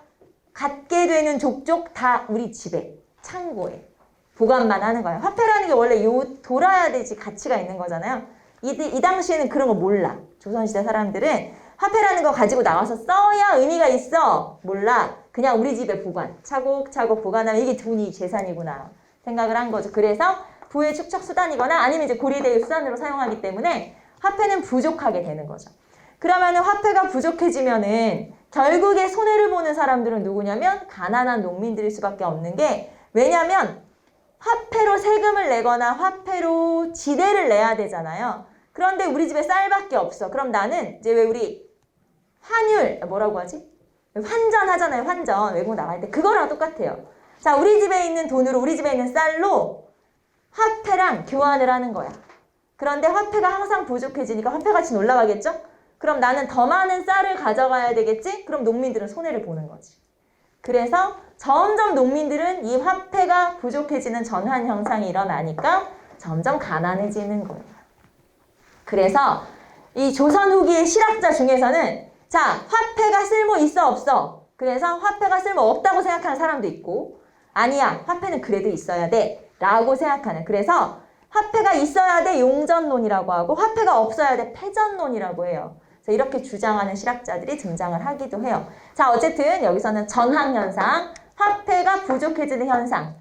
갖게 되는 족족 다 우리 집에, 창고에 보관만 하는 거야. 화폐라는 게 원래 돌아야 되지 가치가 있는 거잖아요. 이 당시에는 그런 거 몰라. 조선시대 사람들은 화폐라는 거 가지고 나와서 써야 의미가 있어. 몰라. 그냥 우리 집에 보관. 차곡차곡 보관하면 이게 돈이 재산이구나 생각을 한 거죠. 그래서 부의 축적 수단이거나 아니면 이제 고리대의 수단으로 사용하기 때문에 화폐는 부족하게 되는 거죠. 그러면은 화폐가 부족해지면은 결국에 손해를 보는 사람들은 누구냐면 가난한 농민들일 수밖에 없는 게 왜냐면 화폐로 세금을 내거나 화폐로 지대를 내야 되잖아요. 그런데 우리 집에 쌀밖에 없어. 그럼 나는 이제 왜 우리 환율 뭐라고 하지? 환전 하잖아요. 환전 외국 나갈 때 그거랑 똑같아요. 자, 우리 집에 있는 돈으로 우리 집에 있는 쌀로 화폐랑 교환을 하는 거야. 그런데 화폐가 항상 부족해지니까 화폐 가치는 올라가겠죠? 그럼 나는 더 많은 쌀을 가져가야 되겠지? 그럼 농민들은 손해를 보는 거지. 그래서 점점 농민들은 이 화폐가 부족해지는 전환 현상이 일어나니까 점점 가난해지는 거예요. 그래서 이 조선 후기의 실학자 중에서는 자, 화폐가 쓸모 있어 없어? 그래서 화폐가 쓸모 없다고 생각하는 사람도 있고 아니야, 화폐는 그래도 있어야 돼 라고 생각하는 그래서 화폐가 있어야 돼 용전론이라고 하고 화폐가 없어야 돼 패전론이라고 해요. 그래서 이렇게 주장하는 실학자들이 등장을 하기도 해요. 자, 어쨌든 여기서는 전환현상, 화폐가 부족해지는 현상.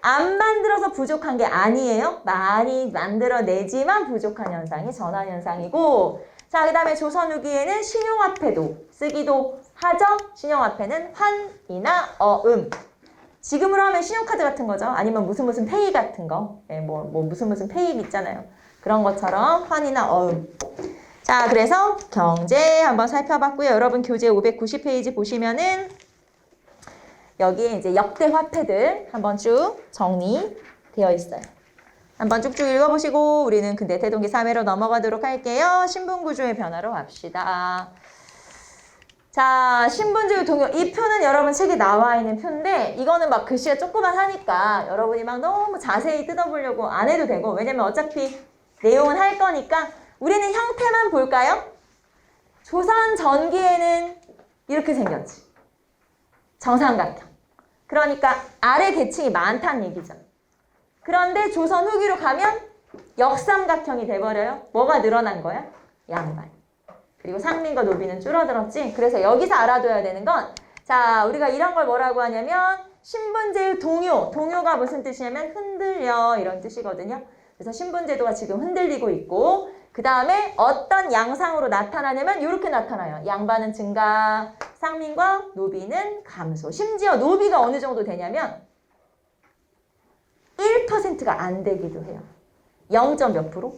안 만들어서 부족한 게 아니에요. 많이 만들어내지만 부족한 현상이 전환현상이고 자, 그 다음에 조선 후기에는 신용화폐도 쓰기도 하죠. 신용화폐는 환이나 어음. 지금으로 하면 신용카드 같은 거죠. 아니면 무슨 페이 같은 거. 네, 무슨 페이 있잖아요. 그런 것처럼 환이나 어음. 자, 그래서 경제 한번 살펴봤고요. 여러분 교재 590페이지 보시면은 여기에 이제 역대 화폐들 한번 쭉 정리되어 있어요. 한번 쭉쭉 읽어보시고 우리는 근대 태동기 3회로 넘어가도록 할게요. 신분구조의 변화로 갑시다. 자, 신분제의 동요. 이 표는 여러분 책에 나와 있는 표인데 이거는 막 글씨가 조그만하니까 여러분이 막 너무 자세히 뜯어보려고 안 해도 되고 왜냐면 어차피 내용은 할 거니까 우리는 형태만 볼까요? 조선 전기에는 이렇게 생겼지. 정삼각형. 그러니까 아래 계층이 많다는 얘기죠. 그런데 조선 후기로 가면 역삼각형이 돼버려요. 뭐가 늘어난 거야? 양반. 그리고 상민과 노비는 줄어들었지. 그래서 여기서 알아둬야 되는 건 자, 우리가 이런 걸 뭐라고 하냐면 신분제의 동요. 동요가 무슨 뜻이냐면 흔들려 이런 뜻이거든요. 그래서 신분제도가 지금 흔들리고 있고 그 다음에 어떤 양상으로 나타나냐면 이렇게 나타나요. 양반은 증가, 상민과 노비는 감소. 심지어 노비가 어느 정도 되냐면 1%가 안 되기도 해요. 0. 몇 프로?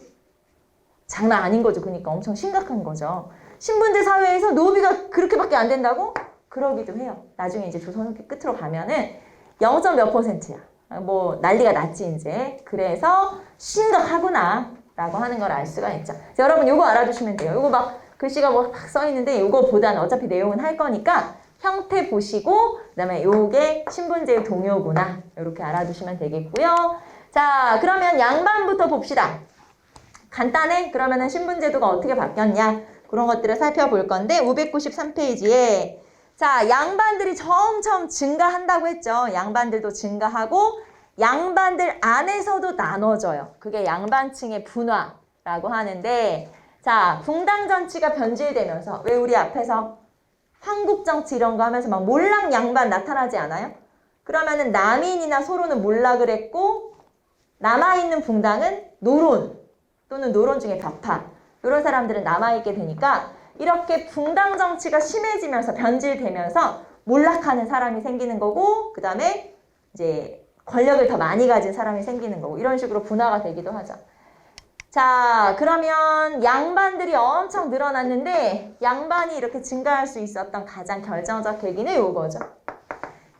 장난 아닌 거죠. 그러니까 엄청 심각한 거죠. 신분제 사회에서 노비가 그렇게밖에 안 된다고? 그러기도 해요. 나중에 이제 조선 후기 끝으로 가면은 0. 몇 %야. 뭐 난리가 났지 이제. 그래서 심각하구나 라고 하는 걸 알 수가 있죠. 자, 여러분 요거 알아두시면 돼요. 요거 막 글씨가 뭐 막 써있는데 요거보다는 어차피 내용은 할 거니까 형태 보시고 그 다음에 요게 신분제의 동요구나 이렇게 알아두시면 되겠고요. 자, 그러면 양반부터 봅시다. 간단해? 그러면은 신분제도가 어떻게 바뀌었냐 그런 것들을 살펴볼 건데 593페이지에 자, 양반들이 점점 증가한다고 했죠. 양반들도 증가하고 양반들 안에서도 나눠져요. 그게 양반층의 분화라고 하는데 자, 붕당정치가 변질되면서 왜 우리 앞에서 황국정치 이런 거 하면서 막 몰락 양반 나타나지 않아요? 그러면은 남인이나 소론은 몰락을 했고 남아있는 붕당은 노론 또는 노론 중에 벽파 이런 사람들은 남아있게 되니까 이렇게 붕당 정치가 심해지면서 변질되면서 몰락하는 사람이 생기는 거고 그 다음에 이제 권력을 더 많이 가진 사람이 생기는 거고 이런 식으로 분화가 되기도 하죠. 자, 그러면 양반들이 엄청 늘어났는데 양반이 이렇게 증가할 수 있었던 가장 결정적 계기는 이거죠.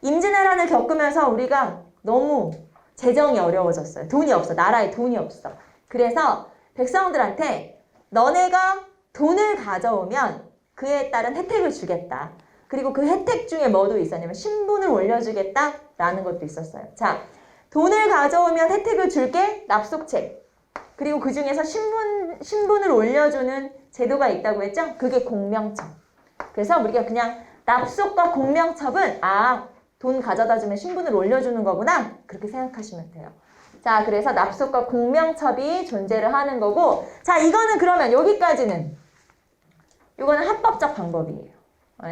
임진왜란을 겪으면서 우리가 너무 재정이 어려워졌어요. 돈이 없어. 나라에 돈이 없어. 그래서 백성들한테 너네가 돈을 가져오면 그에 따른 혜택을 주겠다. 그리고 그 혜택 중에 뭐도 있었냐면 신분을 올려주겠다라는 것도 있었어요. 자, 돈을 가져오면 혜택을 줄게 납속책. 그리고 그 중에서 신분을 올려주는 제도가 있다고 했죠? 그게 공명첩. 그래서 우리가 그냥 납속과 공명첩은 돈 가져다 주면 신분을 올려주는 거구나. 그렇게 생각하시면 돼요. 자, 그래서 납속과 공명첩이 존재를 하는 거고 자, 이거는 그러면 여기까지는 이거는 합법적 방법이에요.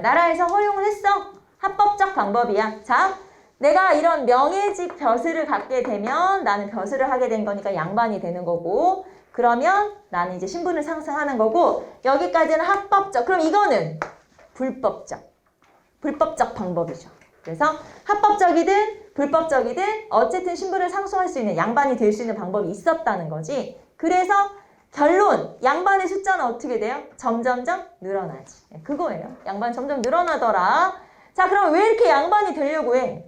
나라에서 허용을 했어. 합법적 방법이야. 자, 내가 이런 명예직 벼슬을 갖게 되면 나는 벼슬을 하게 된 거니까 양반이 되는 거고 그러면 나는 이제 신분을 상승하는 거고 여기까지는 합법적. 그럼 이거는 불법적 방법이죠. 그래서 합법적이든 불법적이든 어쨌든 신분을 상승할 수 있는 양반이 될 수 있는 방법이 있었다는 거지. 그래서 결론, 양반의 숫자는 어떻게 돼요? 점점점 늘어나지. 그거예요. 양반 점점 늘어나더라. 자, 그럼 왜 이렇게 양반이 되려고 해?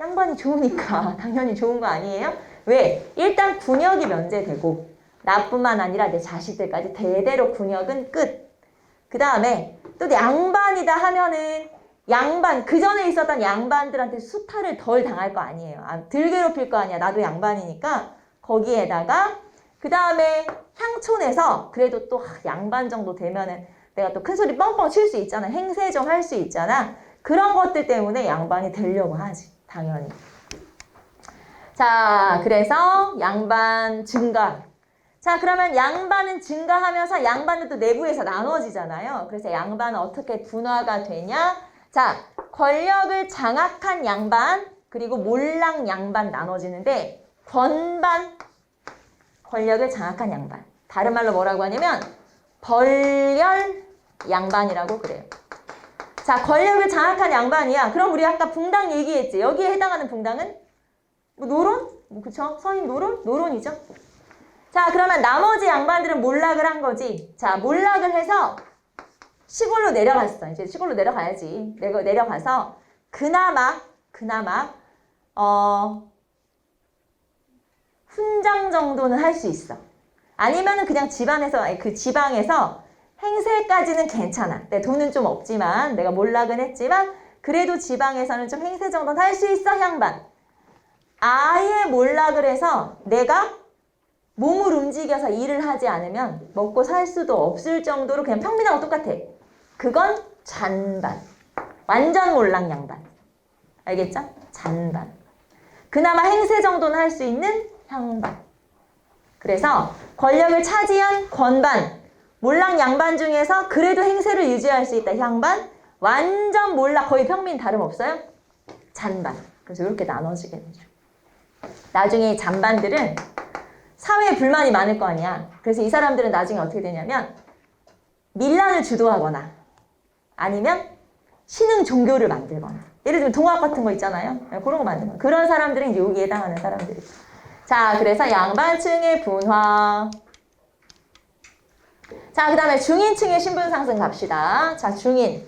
양반이 좋으니까 당연히 좋은 거 아니에요? 왜? 일단 군역이 면제되고 나뿐만 아니라 내 자식들까지 대대로 군역은 끝. 그 다음에 또 양반이다 하면은 양반, 그 전에 있었던 양반들한테 수탈을 덜 당할 거 아니에요. 덜 괴롭힐 거 아니야. 나도 양반이니까. 거기에다가 그 다음에 향촌에서 그래도 또 양반 정도 되면은 내가 또 큰소리 뻥뻥 칠 수 있잖아. 행세 좀 할 수 있잖아. 그런 것들 때문에 양반이 되려고 하지. 당연히. 자, 그래서 양반 증가. 자, 그러면 양반은 증가하면서 양반은 또 내부에서 나눠지잖아요. 그래서 양반은 어떻게 분화가 되냐? 자, 권력을 장악한 양반 그리고 몰락 양반 나눠지는데 권반, 권력을 장악한 양반. 다른 말로 뭐라고 하냐면 벌열 양반이라고 그래요. 자, 권력을 장악한 양반이야. 그럼 우리 아까 붕당 얘기했지. 여기에 해당하는 붕당은 뭐 노론? 그쵸? 서인 노론? 노론이죠. 자, 그러면 나머지 양반들은 몰락을 한 거지. 자, 몰락을 해서 시골로 내려갔어. 이제 시골로 내려가야지. 내려가서 그나마 훈장 정도는 할 수 있어. 아니면은 그냥 그 지방에서 행세까지는 괜찮아. 내 돈은 좀 없지만 내가 몰락은 했지만 그래도 지방에서는 좀 행세 정도는 할 수 있어. 양반. 아예 몰락을 해서 내가 몸을 움직여서 일을 하지 않으면 먹고 살 수도 없을 정도로 그냥 평민하고 똑같아. 그건 잔반. 완전 몰락 양반. 알겠죠? 잔반. 그나마 행세 정도는 할 수 있는 향반. 그래서 권력을 차지한 권반, 몰락 양반 중에서 그래도 행세를 유지할 수 있다. 향반, 완전 몰락, 거의 평민 다름없어요. 잔반. 그래서 이렇게 나눠지게 되죠. 나중에 잔반들은 사회에 불만이 많을 거 아니야. 그래서 이 사람들은 나중에 어떻게 되냐면 밀란을 주도하거나 아니면 신흥 종교를 만들거나 예를 들면 동학 같은 거 있잖아요. 그런 거 만들거나 그런 사람들은 이제 여기에 해당하는 사람들이죠. 자, 그래서 양반층의 분화. 자, 그 다음에 중인층의 신분 상승 갑시다. 자, 중인.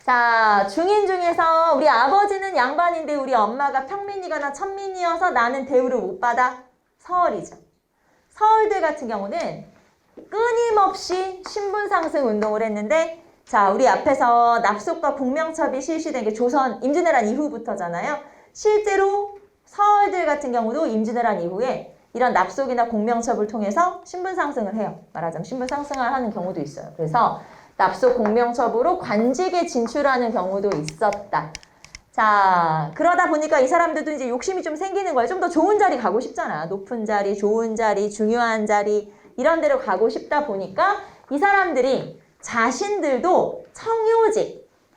자, 중인 중에서 우리 아버지는 양반인데 우리 엄마가 평민이거나 천민이어서 나는 대우를 못 받아? 서얼이죠. 서얼들 같은 경우는 끊임없이 신분 상승 운동을 했는데, 자, 우리 앞에서 납속과 공명첩이 실시된 게 조선 임진왜란 이후부터잖아요. 실제로 서얼들 같은 경우도 임진왜란 이후에 이런 납속이나 공명첩을 통해서 신분 상승을 해요. 말하자면 신분 상승을 하는 경우도 있어요. 그래서 납속 공명첩으로 관직에 진출하는 경우도 있었다. 자, 그러다 보니까 이 사람들도 이제 욕심이 좀 생기는 거예요. 좀 더 좋은 자리 가고 싶잖아. 높은 자리, 좋은 자리, 중요한 자리 이런 데로 가고 싶다 보니까 이 사람들이 자신들도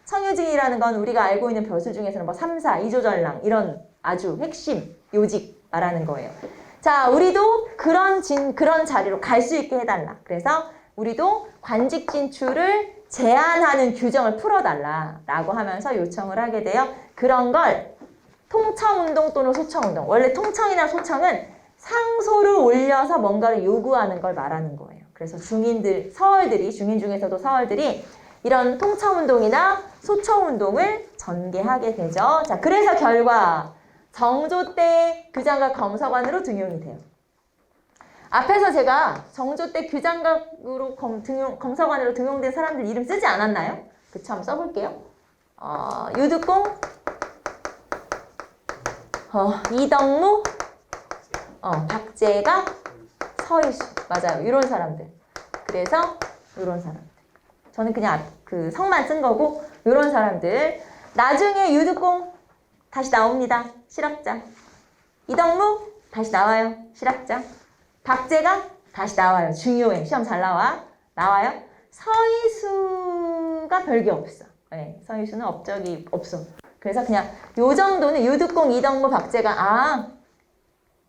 청요직이라는 건 우리가 알고 있는 벼슬 중에서는 뭐 3, 4, 이조전랑 이런 아주 핵심 요직 말하는 거예요. 자, 우리도 그런 자리로 갈 수 있게 해달라. 그래서 우리도 관직 진출을 제한하는 규정을 풀어달라라고 하면서 요청을 하게 돼요. 그런 걸 통청운동 또는 소청운동. 원래 통청이나 소청은 상소를 올려서 뭔가를 요구하는 걸 말하는 거예요. 그래서 중인 중에서도 서얼들이 이런 통청운동이나 소청운동을 전개하게 되죠. 자, 그래서 결과 정조 때 규장각 검서관으로 등용이 돼요. 앞에서 제가 정조 때 규장각으로 검서관으로 등용된 사람들 이름 쓰지 않았나요? 그쵸? 한번 써볼게요. 유득공, 이덕무, 박재가, 서희수. 맞아요. 이런 사람들. 그래서 이런 사람들. 저는 그냥 그 성만 쓴 거고 이런 사람들. 나중에 유득공 다시 나옵니다. 실학장. 이덕무 다시 나와요. 실학장. 박재가 다시 나와요. 중요해. 시험 잘 나와요. 서희수가 별게 없어. 네, 서희수는 업적이 없어. 그래서 그냥 요 정도는 유득공, 이덕무, 박재가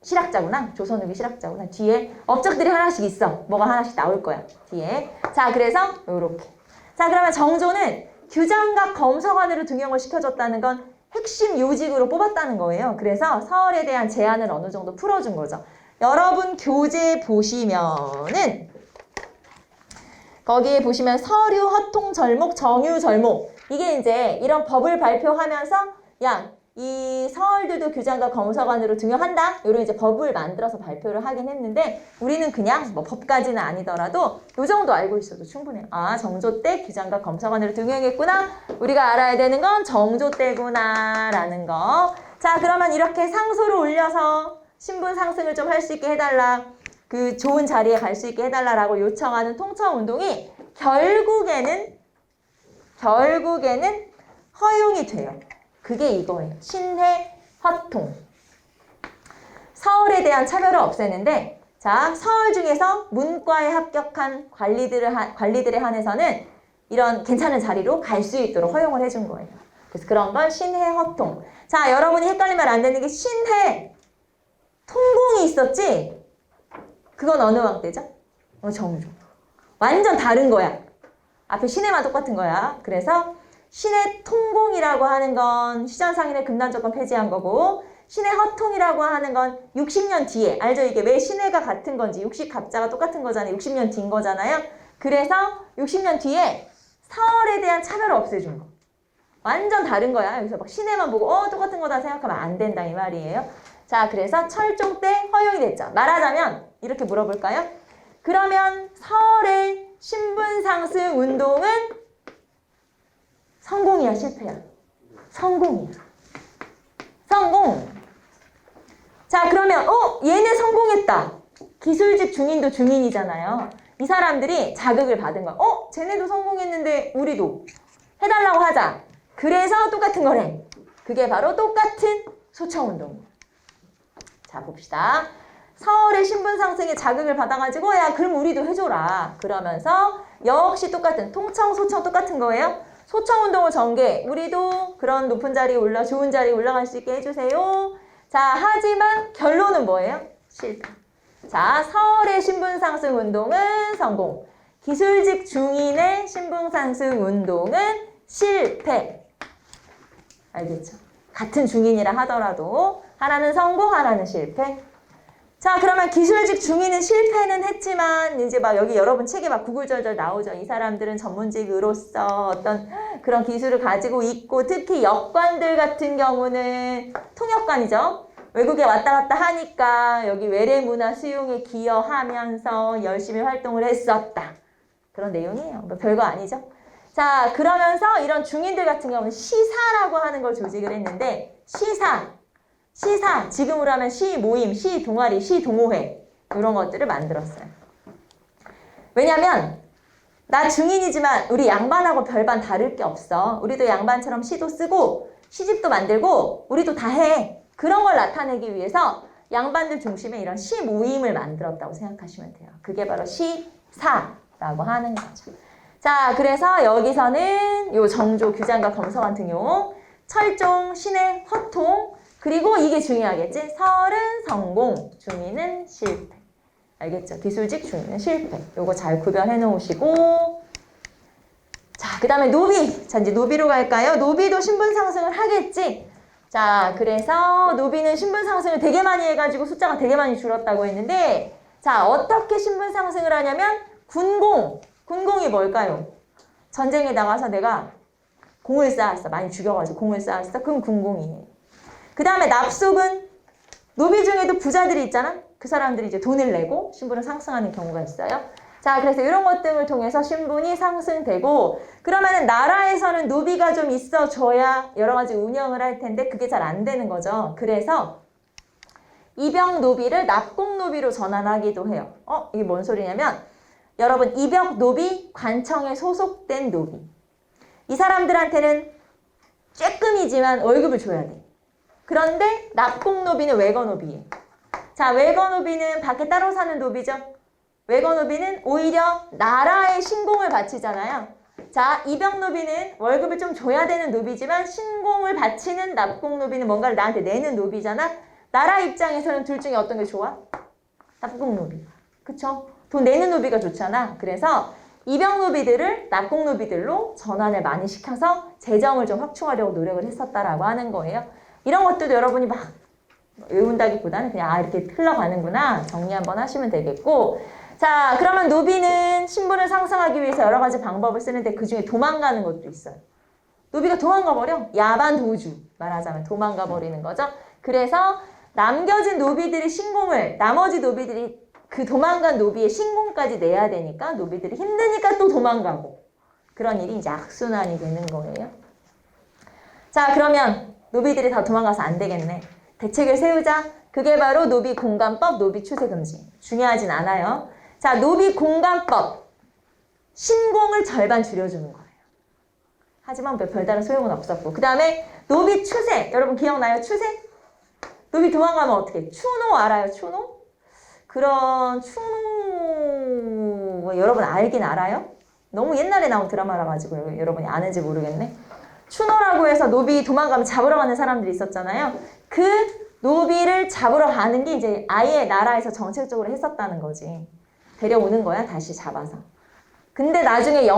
실학자구나. 조선 후기 실학자구나. 뒤에 업적들이 하나씩 있어. 뭐가 하나씩 나올 거야. 뒤에. 자, 그래서 요렇게. 자, 그러면 정조는 규장각 검서관으로 등용을 시켜줬다는 건 핵심 요직으로 뽑았다는 거예요. 그래서 서얼에 대한 제한을 어느 정도 풀어준 거죠. 여러분 교재 보시면은 거기에 보시면 서류, 허통, 절목, 정유, 절목 이게 이제 이런 법을 발표하면서 이 서얼들도 규장각 검서관으로 등용한다. 이런 이제 법을 만들어서 발표를 하긴 했는데 우리는 그냥 뭐 법까지는 아니더라도 요 정도 알고 있어도 충분해요. 정조 때 규장각 검서관으로 등용했구나. 우리가 알아야 되는 건 정조 때구나 라는 거. 자, 그러면 이렇게 상소를 올려서 신분 상승을 좀 할 수 있게 해달라. 그 좋은 자리에 갈 수 있게 해달라라고 요청하는 통청운동이 결국에는 허용이 돼요. 그게 이거예요. 신해, 허통. 서얼에 대한 차별을 없애는데, 자, 서얼 중에서 문과에 합격한 관리들에 한해서는 이런 괜찮은 자리로 갈 수 있도록 허용을 해준 거예요. 그래서 그런 걸 신해, 허통. 자, 여러분이 헷갈리면 안 되는 게 신해, 통공이 있었지? 그건 어느 왕 때죠? 정조. 완전 다른 거야. 앞에 신해만 똑같은 거야. 그래서 신해 통공이라고 하는 건 시전상인의 금단조건 폐지한 거고 신해 허통이라고 하는 건 60년 뒤에 알죠? 이게 왜 신해가 같은 건지 60갑자가 똑같은 거잖아요. 60년 뒤인 거잖아요. 그래서 60년 뒤에 서얼에 대한 차별을 없애준 거. 완전 다른 거야. 여기서 막 신해만 보고 똑같은 거다 생각하면 안 된다 이 말이에요. 자, 그래서 철종 때 허용이 됐죠. 말하자면 이렇게 물어볼까요? 그러면 서얼의 신분 상승 운동은 성공이야, 실패야? 성공이야. 성공. 자, 그러면 얘네 성공했다. 기술직 중인도 중인이잖아요. 이 사람들이 자극을 받은 거야. 쟤네도 성공했는데 우리도 해달라고 하자. 그래서 똑같은 거래. 그게 바로 똑같은 소청운동이야. 자, 봅시다. 서얼의 신분 상승에 자극을 받아가지고 그럼 우리도 해줘라. 그러면서 역시 똑같은 통청, 소청 똑같은 거예요. 소청운동을 전개. 우리도 그런 높은 자리에 좋은 자리에 올라갈 수 있게 해주세요. 자, 하지만 결론은 뭐예요? 실패. 자, 서얼의 신분 상승 운동은 성공. 기술직 중인의 신분 상승 운동은 실패. 알겠죠? 같은 중인이라 하더라도 하나는 성공, 하나는 실패. 자, 그러면 기술직 중위는 실패는 했지만 이제 막 여기 여러분 책에 막 구구절절 나오죠. 이 사람들은 전문직으로서 어떤 그런 기술을 가지고 있고 특히 역관들 같은 경우는 통역관이죠. 외국에 왔다 갔다 하니까 여기 외래 문화 수용에 기여하면서 열심히 활동을 했었다. 그런 내용이에요. 뭐 별거 아니죠. 자, 그러면서 이런 중인들 같은 경우는 시사라고 하는 걸 조직을 했는데 시사, 지금으로 하면 시모임, 시동아리, 시동호회 이런 것들을 만들었어요. 왜냐면 나 중인이지만 우리 양반하고 별반 다를 게 없어. 우리도 양반처럼 시도 쓰고 시집도 만들고 우리도 다 해. 그런 걸 나타내기 위해서 양반들 중심의 이런 시모임을 만들었다고 생각하시면 돼요. 그게 바로 시사라고 하는 거죠. 자, 그래서 여기서는 요 정조, 규장과 검성한 등용, 철종, 신의 허통, 그리고 이게 중요하겠지? 설은 성공, 중위는 실패. 알겠죠? 기술직, 중위는 실패. 요거 잘 구별해 놓으시고. 자, 그 다음에 노비. 자, 이제 노비로 갈까요? 노비도 신분 상승을 하겠지? 자, 그래서 노비는 신분 상승을 되게 많이 해가지고 숫자가 되게 많이 줄었다고 했는데, 자, 어떻게 신분 상승을 하냐면, 군공이 뭘까요? 전쟁에 나가서 내가 공을 쌓았어. 많이 죽여가지고 공을 쌓았어. 그럼 군공이에요. 그 다음에 납속은 노비 중에도 부자들이 있잖아. 그 사람들이 이제 돈을 내고 신분을 상승하는 경우가 있어요. 자, 그래서 이런 것 등을 통해서 신분이 상승되고 그러면은 나라에서는 노비가 좀 있어줘야 여러 가지 운영을 할 텐데 그게 잘 안 되는 거죠. 그래서 이병 노비를 납공 노비로 전환하기도 해요. 이게 뭔 소리냐면 여러분 이병 노비 관청에 소속된 노비. 이 사람들한테는 쬐끔이지만 월급을 줘야 돼. 그런데 납공노비는 외거노비예요. 자, 외거노비는 밖에 따로 사는 노비죠. 외거노비는 오히려 나라에 신공을 바치잖아요. 자, 이병노비는 월급을 좀 줘야 되는 노비지만 신공을 바치는 납공노비는 뭔가를 나한테 내는 노비잖아. 나라 입장에서는 둘 중에 어떤 게 좋아? 납공노비. 그쵸? 돈 내는 노비가 좋잖아. 그래서 이병노비들을 납공노비들로 전환을 많이 시켜서 재정을 좀 확충하려고 노력을 했었다라고 하는 거예요. 이런 것들도 여러분이 막 외운다기보다는 그냥 이렇게 흘러가는구나 정리 한번 하시면 되겠고 자 그러면 노비는 신분을 상승하기 위해서 여러 가지 방법을 쓰는데 그중에 도망가는 것도 있어요. 노비가 도망가 버려. 야반 도주 말하자면 도망가 버리는 거죠. 그래서 남겨진 노비들이 신공을 나머지 노비들이 그 도망간 노비의 신공까지 내야 되니까 노비들이 힘드니까 또 도망가고 그런 일이 이제 악순환이 되는 거예요. 자 그러면 노비들이 다 도망가서 안 되겠네. 대책을 세우자. 그게 바로 노비공간법, 노비추세금지. 중요하진 않아요. 자, 노비공간법. 신공을 절반 줄여주는 거예요. 하지만 별다른 소용은 없었고. 그 다음에 노비추세. 여러분 기억나요? 추세? 노비 도망가면 어떻게? 추노 알아요? 추노? 그런 추노 여러분 알긴 알아요? 너무 옛날에 나온 드라마라 가지고 여러분이 아는지 모르겠네. 추노라고 해서 노비 도망가면 잡으러 가는 사람들이 있었잖아요. 그 노비를 잡으러 가는 게 이제 아예 나라에서 정책적으로 했었다는 거지. 데려오는 거야, 다시 잡아서. 근데 나중에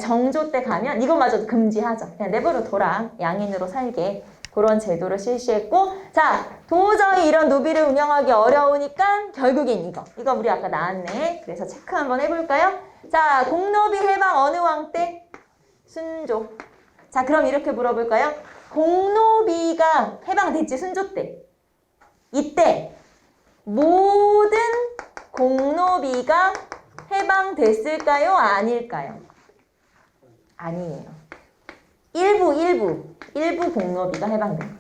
정조 때 가면 이것마저도 금지하죠. 그냥 내버려 둬라. 양인으로 살게. 그런 제도를 실시했고 자, 도저히 이런 노비를 운영하기 어려우니까 결국엔 이거 우리 아까 나왔네. 그래서 체크 한번 해볼까요? 자, 공노비 해방 어느 왕 때? 순조. 자, 그럼 이렇게 물어볼까요? 공노비가 해방됐지, 순조 때. 이때 모든 공노비가 해방됐을까요? 아닐까요? 아니에요. 일부 공노비가 해방돼요.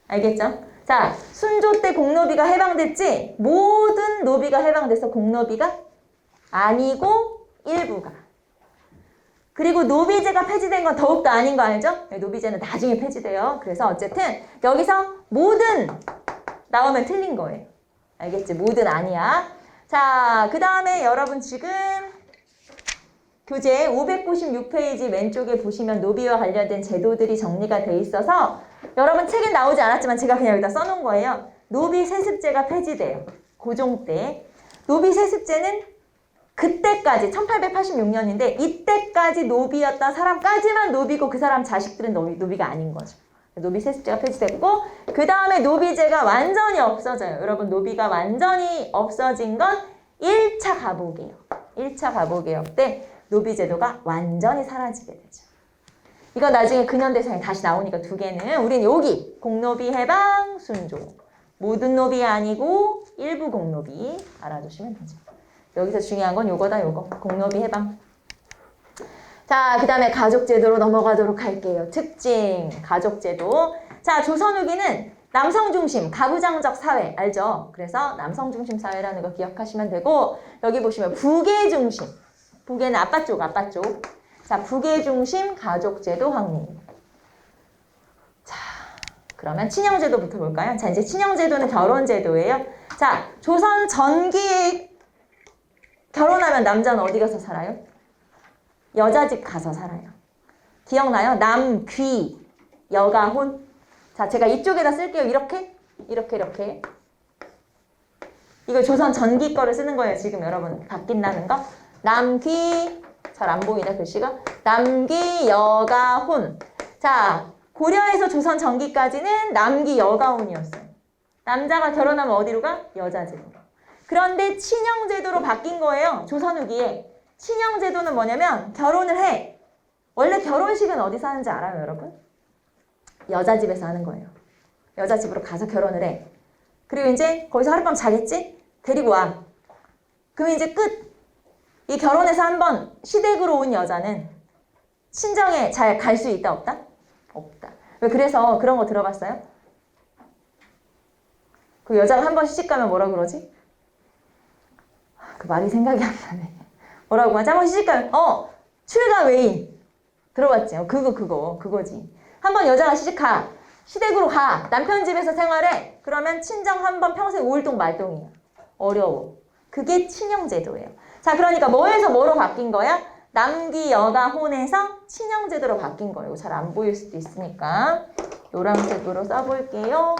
알겠죠? 자, 순조 때 공노비가 해방됐지? 모든 노비가 해방돼서 공노비가 아니고 일부가. 그리고 노비제가 폐지된 건 더욱더 아닌 거 알죠? 노비제는 나중에 폐지돼요. 그래서 어쨌든 여기서 모든 나오면 틀린 거예요. 알겠지? 모든 아니야. 자, 그 다음에 여러분 지금 교재 596페이지 왼쪽에 보시면 노비와 관련된 제도들이 정리가 돼 있어서 여러분 책엔 나오지 않았지만 제가 그냥 여기다 써놓은 거예요. 노비 세습제가 폐지돼요. 고종 때. 노비 세습제는 그때까지 1886년인데 이때까지 노비였던 사람까지만 노비고 그 사람 자식들은 노비가 아닌 거죠. 노비 세습제가 폐지됐고 그 다음에 노비제가 완전히 없어져요. 여러분 노비가 완전히 없어진 건 1차 가보개혁. 1차 가보개혁 때 노비제도가 완전히 사라지게 되죠. 이거 나중에 근현대사에 다시 나오니까 두 개는 우린 여기 공노비 해방 순조. 모든 노비 아니고 일부 공노비 알아두시면 되죠. 여기서 중요한 건 요거다 요거. 공노비 해방. 자, 그 다음에 가족제도로 넘어가도록 할게요. 특징, 가족제도. 자, 조선 후기는 남성중심, 가부장적 사회, 알죠? 그래서 남성중심 사회라는 거 기억하시면 되고, 여기 보시면 부계중심. 부계는 아빠 쪽, 아빠 쪽. 자, 부계중심 가족제도 확립. 자, 그러면 친형제도부터 볼까요? 자, 이제 친형제도는 결혼제도예요. 자, 조선 전기에 결혼하면 남자는 어디 가서 살아요? 여자 집 가서 살아요. 기억나요? 남, 귀, 여가, 혼. 자, 제가 이쪽에다 쓸게요. 이렇게. 이거 조선 전기 거를 쓰는 거예요. 지금 여러분 바뀐다는 거. 남, 귀. 잘 안 보이네, 글씨가. 남, 귀, 여가, 혼. 자, 고려에서 조선 전기까지는 남기, 여가, 혼이었어요. 남자가 결혼하면 어디로 가? 여자 집으로. 그런데 친형제도로 바뀐 거예요. 조선 후기에. 친형제도는 뭐냐면 결혼을 해. 원래 결혼식은 어디서 하는지 알아요, 여러분? 여자 집에서 하는 거예요. 여자 집으로 가서 결혼을 해. 그리고 이제 거기서 하룻밤 자겠지? 데리고 와. 그럼 이제 끝. 이 결혼해서 한번 시댁으로 온 여자는 친정에 잘 갈 수 있다, 없다? 없다. 왜 그래서 그런 거 들어봤어요? 그 여자가 한번 시집가면 뭐라 그러지? 그 말이 생각이 안 나네. 뭐라고 하지? 한번 시집가면 출가 외인. 들어봤지? 그거지. 한번 여자가 시집가. 시댁으로 가. 남편 집에서 생활해. 그러면 친정 한번 평생 올동 말동이야. 어려워. 그게 친형제도예요. 자, 그러니까 뭐에서 뭐로 바뀐 거야? 남기, 여가, 혼에서 친형제도로 바뀐 거예요. 잘 안 보일 수도 있으니까 노란색으로 써볼게요.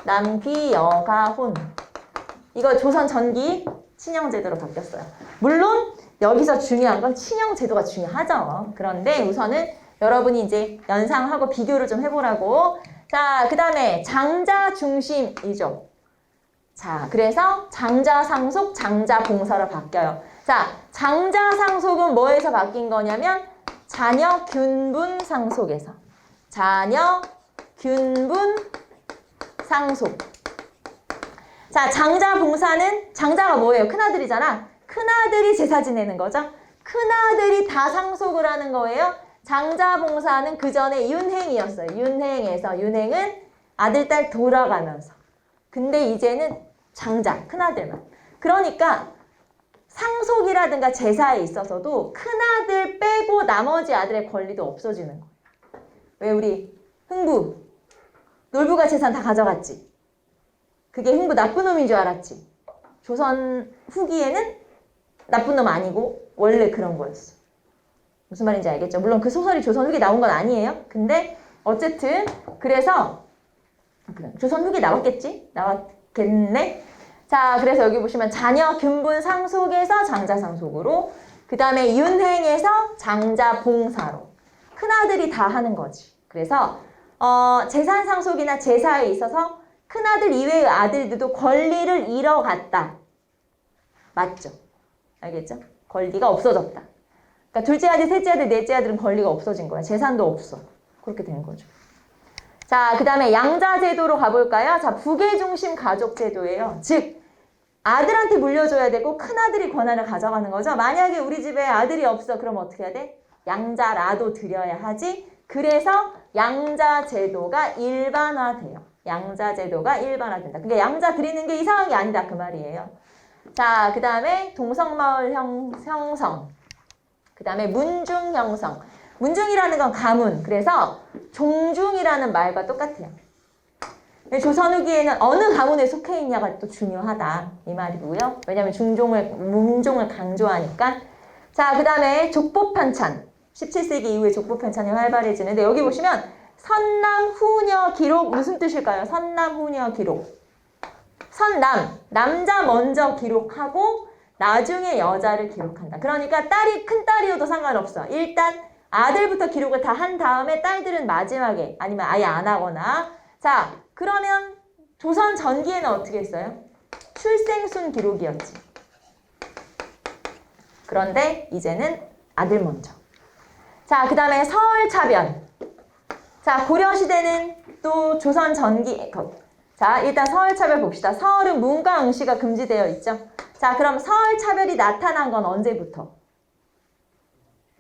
남기, 여가, 혼. 이거 조선 전기 친형제도로 바뀌었어요. 물론 여기서 중요한 건 친형제도가 중요하죠. 그런데 우선은 여러분이 이제 연상하고 비교를 좀 해보라고. 자, 그 다음에 장자 중심이죠. 자, 그래서 장자 상속, 장자 봉사로 바뀌어요. 자, 장자 상속은 뭐에서 바뀐 거냐면 자녀 균분 상속에서. 자녀 균분 상속. 자, 장자 봉사는 장자가 뭐예요? 큰아들이잖아. 큰아들이 제사 지내는 거죠. 큰아들이 다 상속을 하는 거예요. 장자 봉사는 그 전에 윤행이었어요. 윤행은 아들, 딸 돌아가면서. 근데 이제는 장자, 큰아들만. 그러니까 상속이라든가 제사에 있어서도 큰아들 빼고 나머지 아들의 권리도 없어지는 거예요. 왜 우리 흥부, 놀부가 재산 다 가져갔지. 그게 흥부 나쁜 놈인 줄 알았지. 조선 후기에는 나쁜 놈 아니고 원래 그런 거였어. 무슨 말인지 알겠죠? 물론 그 소설이 조선 후기 나온 건 아니에요. 근데 어쨌든 그래서 조선 후기 나왔겠지? 나왔겠네? 자, 그래서 여기 보시면 자녀 균분 상속에서 장자 상속으로, 그 다음에 윤행에서 장자 봉사로. 큰아들이 다 하는 거지. 그래서 재산 상속이나 제사에 있어서 큰아들 이외의 아들들도 권리를 잃어갔다. 맞죠? 알겠죠? 권리가 없어졌다. 그러니까 둘째 아들, 셋째 아들, 넷째 아들은 권리가 없어진 거야. 재산도 없어. 그렇게 된 거죠. 자, 그 다음에 양자제도로 가볼까요? 자, 부계중심 가족제도예요. 즉, 아들한테 물려줘야 되고 큰아들이 권한을 가져가는 거죠. 만약에 우리 집에 아들이 없어. 그럼 어떻게 해야 돼? 양자라도 드려야 하지. 그래서 양자제도가 일반화돼요. 양자제도가 일반화된다. 그러니까 양자 드리는 게 이상한 게 아니다. 그 말이에요. 자, 그 다음에 동성마을 형성. 그 다음에 문중 형성. 문중이라는 건 가문. 그래서 종중이라는 말과 똑같아요. 조선 후기에는 어느 가문에 속해 있냐가 또 중요하다. 이 말이고요. 왜냐하면 문종을 강조하니까. 자, 그 다음에 족보편찬. 17세기 이후에 족보편찬이 활발해지는데 여기 보시면 선남 후녀 기록 무슨 뜻일까요? 선남 후녀 기록. 선남, 남자 먼저 기록하고 나중에 여자를 기록한다. 그러니까 딸이 큰딸이어도 상관없어. 일단 아들부터 기록을 다 한 다음에 딸들은 마지막에 아니면 아예 안 하거나. 자, 그러면 조선 전기에는 어떻게 했어요? 출생순 기록이었지. 그런데 이제는 아들 먼저. 자, 그 다음에 서얼차변. 자, 고려시대는 또 조선 전기. 자, 일단 서얼차별 봅시다. 서얼은 문과 응시가 금지되어 있죠. 자, 그럼 서얼차별이 나타난 건 언제부터?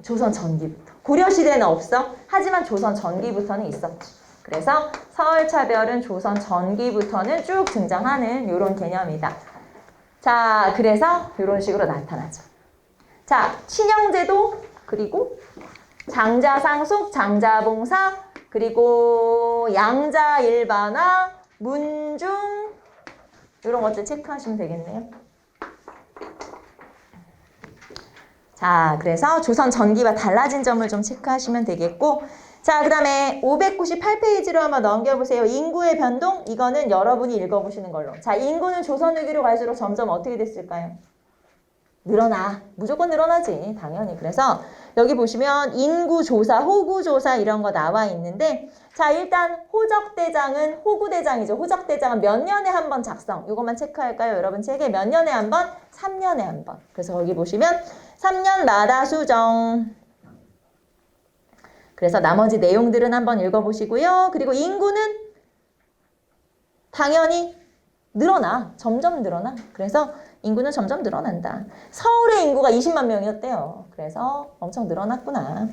조선 전기부터. 고려시대는 없어. 하지만 조선 전기부터는 있었지. 그래서 서얼차별은 조선 전기부터는 쭉 등장하는 이런 개념이다. 자, 그래서 이런 식으로 나타나죠. 자, 친형제도, 그리고 장자상속, 장자봉사, 그리고 양자일반화, 문중, 이런 것들 체크하시면 되겠네요. 자, 그래서 조선 전기와 달라진 점을 좀 체크하시면 되겠고, 자, 그 다음에 598페이지로 한번 넘겨보세요. 인구의 변동, 이거는 여러분이 읽어보시는 걸로. 자, 인구는 조선 후기로 갈수록 점점 어떻게 됐을까요? 늘어나. 무조건 늘어나지. 당연히. 그래서 여기 보시면 인구조사, 호구조사 이런 거 나와 있는데, 자, 일단 호적대장은 호구대장이죠. 호적대장은 몇 년에 한 번 작성. 이것만 체크할까요? 여러분 책에 몇 년에 한 번? 3년에 한 번. 그래서 거기 보시면 3년마다 수정. 그래서 나머지 내용들은 한번 읽어보시고요. 그리고 인구는 당연히 늘어나. 점점 늘어나. 그래서 인구는 점점 늘어난다. 서울의 인구가 20만 명이었대요. 그래서 엄청 늘어났구나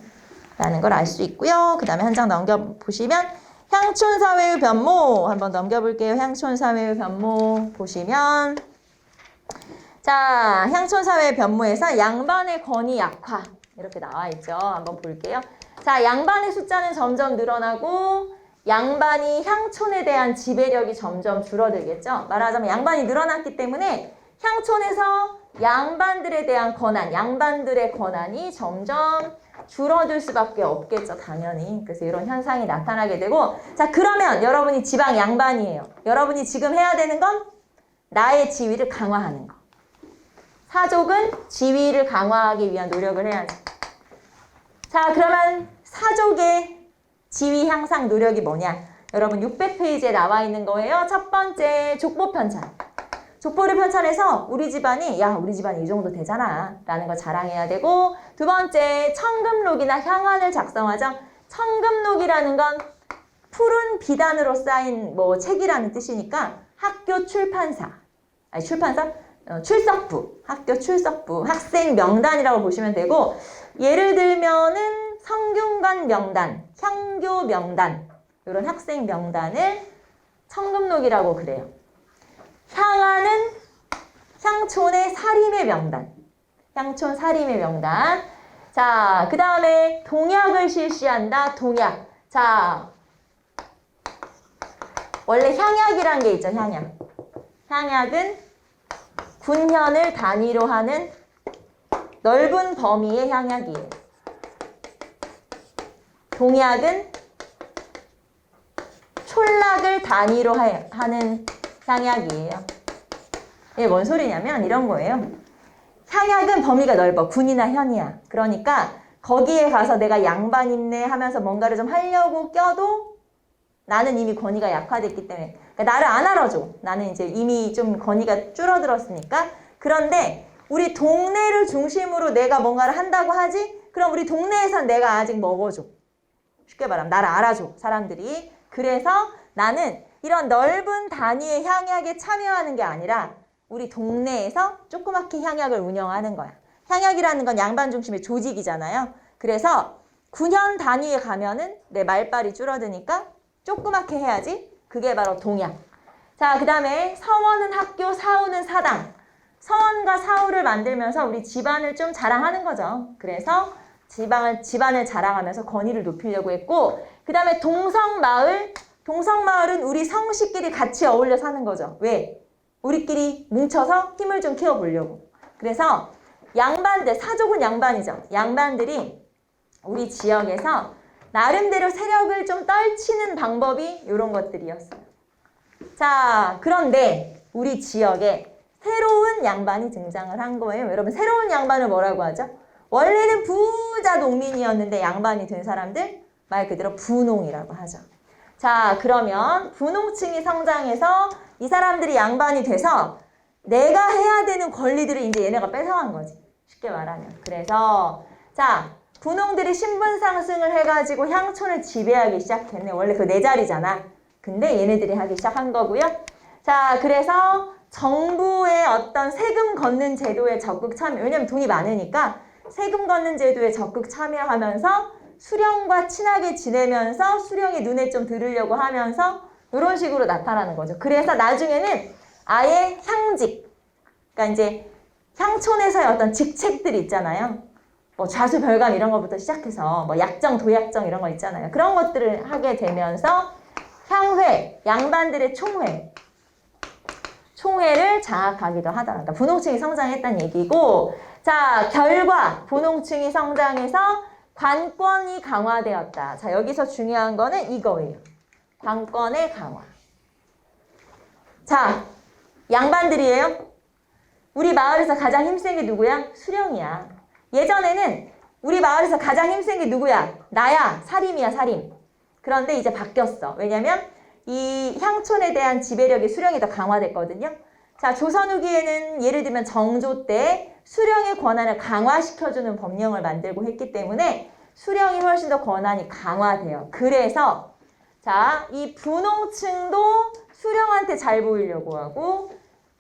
라는 걸 알 수 있고요. 그 다음에 한 장 넘겨보시면 향촌사회의 변모 한번 넘겨볼게요. 향촌사회의 변모 보시면, 자, 향촌사회의 변모에서 양반의 권위 약화 이렇게 나와 있죠. 한번 볼게요. 자, 양반의 숫자는 점점 늘어나고 양반이 향촌에 대한 지배력이 점점 줄어들겠죠. 말하자면 양반이 늘어났기 때문에 향촌에서 양반들에 대한 권한, 양반들의 권한이 점점 줄어들 수밖에 없겠죠. 당연히. 그래서 이런 현상이 나타나게 되고, 자, 그러면 여러분이 지방 양반이에요. 여러분이 지금 해야 되는 건 나의 지위를 강화하는 거. 사족은 지위를 강화하기 위한 노력을 해야지. 자, 그러면 사족의 지위 향상 노력이 뭐냐? 여러분 600페이지에 나와 있는 거예요. 첫 번째, 족보 편찬. 족보를 편찬해서 우리 집안이, 야, 우리 집안이 이 정도 되잖아 라는 걸 자랑해야 되고, 두 번째, 청금록이나 향안을 작성하죠. 청금록이라는 건 푸른 비단으로 쌓인 뭐 책이라는 뜻이니까 학교 출판사, 아니 출판사? 출석부, 학교 출석부, 학생 명단이라고 보시면 되고, 예를 들면은 성균관 명단, 향교 명단, 이런 학생 명단을 청금록이라고 그래요. 향안은 향촌의 사림의 명단, 향촌 사림의 명단. 자, 그 다음에 동약을 실시한다. 동약. 자, 원래 향약이란 게 있죠. 향약. 향약은 군현을 단위로 하는 넓은 범위의 향약이에요. 동약은 촌락을 단위로 하는 향약이에요. 이게 뭔 소리냐면 이런 거예요. 향약은 범위가 넓어. 군이나 현이야. 그러니까 거기에 가서 내가 양반입네 하면서 뭔가를 좀 하려고 껴도 나는 이미 권위가 약화됐기 때문에, 그러니까 나를 안 알아줘. 나는 이제 이미 좀 권위가 줄어들었으니까. 그런데 우리 동네를 중심으로 내가 뭔가를 한다고 하지? 그럼 우리 동네에선 내가 아직 먹어줘. 쉽게 말하면 나를 알아줘, 사람들이. 그래서 나는 이런 넓은 단위의 향약에 참여하는 게 아니라 우리 동네에서 조그맣게 향약을 운영하는 거야. 향약이라는 건 양반 중심의 조직이잖아요. 그래서 군현 단위에 가면은 내 말빨이 줄어드니까 조그맣게 해야지. 그게 바로 동약. 자, 그 다음에 서원은 학교, 사후는 사당. 서원과 사후를 만들면서 우리 집안을 좀 자랑하는 거죠. 그래서 집안을 자랑하면서 권위를 높이려고 했고, 그 다음에 동성마을. 동성마을은 우리 성씨끼리 같이 어울려 사는 거죠. 왜? 우리끼리 뭉쳐서 힘을 좀 키워보려고. 그래서 양반들, 사족은 양반이죠. 양반들이 우리 지역에서 나름대로 세력을 좀 떨치는 방법이 이런 것들이었어요. 자, 그런데 우리 지역에 새로운 양반이 등장을 한 거예요. 여러분, 새로운 양반을 뭐라고 하죠? 원래는 부자 농민이었는데 양반이 된 사람들 말 그대로 분홍이라고 하죠. 자, 그러면 분홍층이 성장해서 이 사람들이 양반이 돼서 내가 해야 되는 권리들을 이제 얘네가 뺏어간 거지. 쉽게 말하면. 그래서 자, 분홍들이 신분 상승을 해가지고 향촌을 지배하기 시작했네. 원래 그 네 자리잖아. 근데 얘네들이 하기 시작한 거고요. 자, 그래서 정부의 어떤 세금 걷는 제도에 적극 참여, 왜냐면 돈이 많으니까 세금 걷는 제도에 적극 참여하면서 수령과 친하게 지내면서 수령이 눈에 좀 들으려고 하면서 이런 식으로 나타나는 거죠. 그래서 나중에는 아예 향직, 그러니까 이제 향촌에서의 어떤 직책들이 있잖아요. 뭐 좌수별감 이런 것부터 시작해서 뭐 약정, 도약정 이런 거 있잖아요. 그런 것들을 하게 되면서 향회, 양반들의 총회를 장악하기도 하더라. 그러니까 분홍층이 성장했다는 얘기고, 자, 결과 분홍층이 성장해서 관권이 강화되었다. 자, 여기서 중요한 거는 이거예요. 관권의 강화. 자, 양반들이에요. 우리 마을에서 가장 힘센 게 누구야? 수령이야. 예전에는 우리 마을에서 가장 힘센 게 누구야? 나야. 사림이야, 사림. 그런데 이제 바뀌었어. 왜냐면 이 향촌에 대한 지배력이 수령이 더 강화됐거든요. 자, 조선 후기에는 예를 들면 정조 때 수령의 권한을 강화시켜주는 법령을 만들고 했기 때문에 수령이 훨씬 더 권한이 강화돼요. 그래서 자, 이 분홍층도 수령한테 잘 보이려고 하고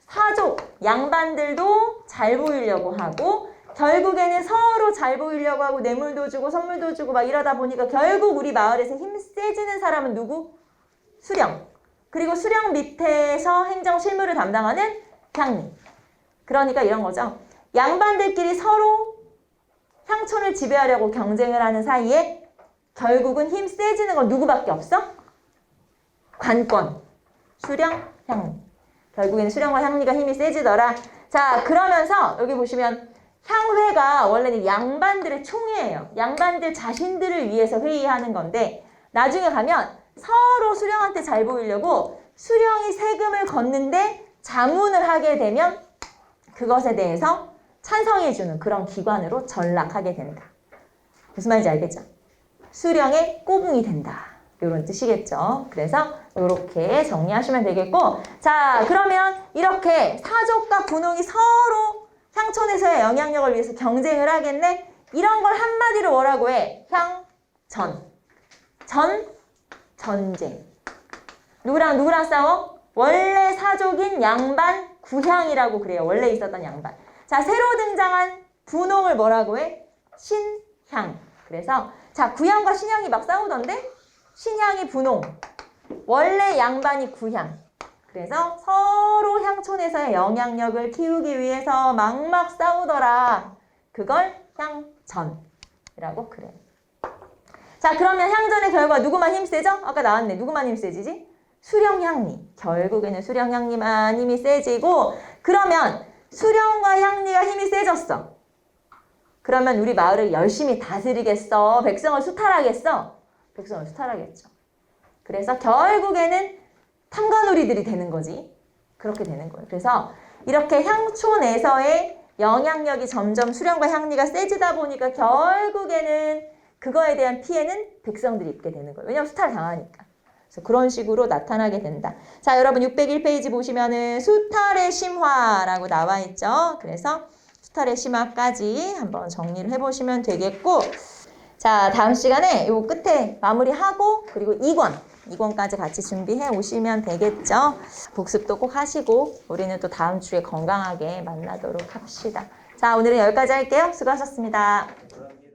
사족, 양반들도 잘 보이려고 하고 결국에는 서로 잘 보이려고 하고 뇌물도 주고 선물도 주고 막 이러다 보니까 결국 우리 마을에서 힘 세지는 사람은 누구? 수령. 그리고 수령 밑에서 행정 실무를 담당하는 향리. 그러니까 이런 거죠. 양반들끼리 서로 향촌을 지배하려고 경쟁을 하는 사이에 결국은 힘 세지는 건 누구밖에 없어? 관권, 수령, 향리. 결국에는 수령과 향리가 힘이 세지더라. 자, 그러면서 여기 보시면 향회가 원래는 양반들의 총회예요. 양반들 자신들을 위해서 회의하는 건데 나중에 가면 서로 수령한테 잘 보이려고 수령이 세금을 걷는데 자문을 하게 되면 그것에 대해서 찬성해주는 그런 기관으로 전락하게 된다. 무슨 말인지 알겠죠? 수령의 꼬붕이 된다. 이런 뜻이겠죠. 그래서 이렇게 정리하시면 되겠고, 자, 그러면 이렇게 사족과 분홍이 서로 향촌에서의 영향력을 위해서 경쟁을 하겠네? 이런 걸 한마디로 뭐라고 해? 향전. 전쟁. 누구랑 싸워? 원래 사족인 양반 구향이라고 그래요. 원래 있었던 양반. 자, 새로 등장한 분홍을 뭐라고 해? 신향. 그래서 자, 구향과 신향이 막 싸우던데 신향이 분홍, 원래 양반이 구향. 그래서 서로 향촌에서의 영향력을 키우기 위해서 막막 싸우더라. 그걸 향전이라고 그래요. 자, 그러면 향전의 결과 누구만 힘 세죠? 아까 나왔네. 누구만 힘 세지지? 수령-향리. 결국에는 수령-향리만 힘이 세지고, 그러면 수령과 향리가 힘이 세졌어. 그러면 우리 마을을 열심히 다스리겠어? 백성을 수탈하겠어? 백성을 수탈하겠죠. 그래서 결국에는 탐관오리들이 되는 거지. 그렇게 되는 거예요. 그래서 이렇게 향촌에서의 영향력이 점점 수령과 향리가 세지다 보니까 결국에는 그거에 대한 피해는 백성들이 입게 되는 거예요. 왜냐하면 수탈 당하니까. 그래서 그런 식으로 나타나게 된다. 자, 여러분 601페이지 보시면은 수탈의 심화라고 나와 있죠. 그래서 수탈의 심화까지 한번 정리를 해보시면 되겠고, 자, 다음 시간에 요 끝에 마무리하고 그리고 2권까지 같이 준비해 오시면 되겠죠. 복습도 꼭 하시고 우리는 또 다음 주에 건강하게 만나도록 합시다. 자, 오늘은 여기까지 할게요. 수고하셨습니다.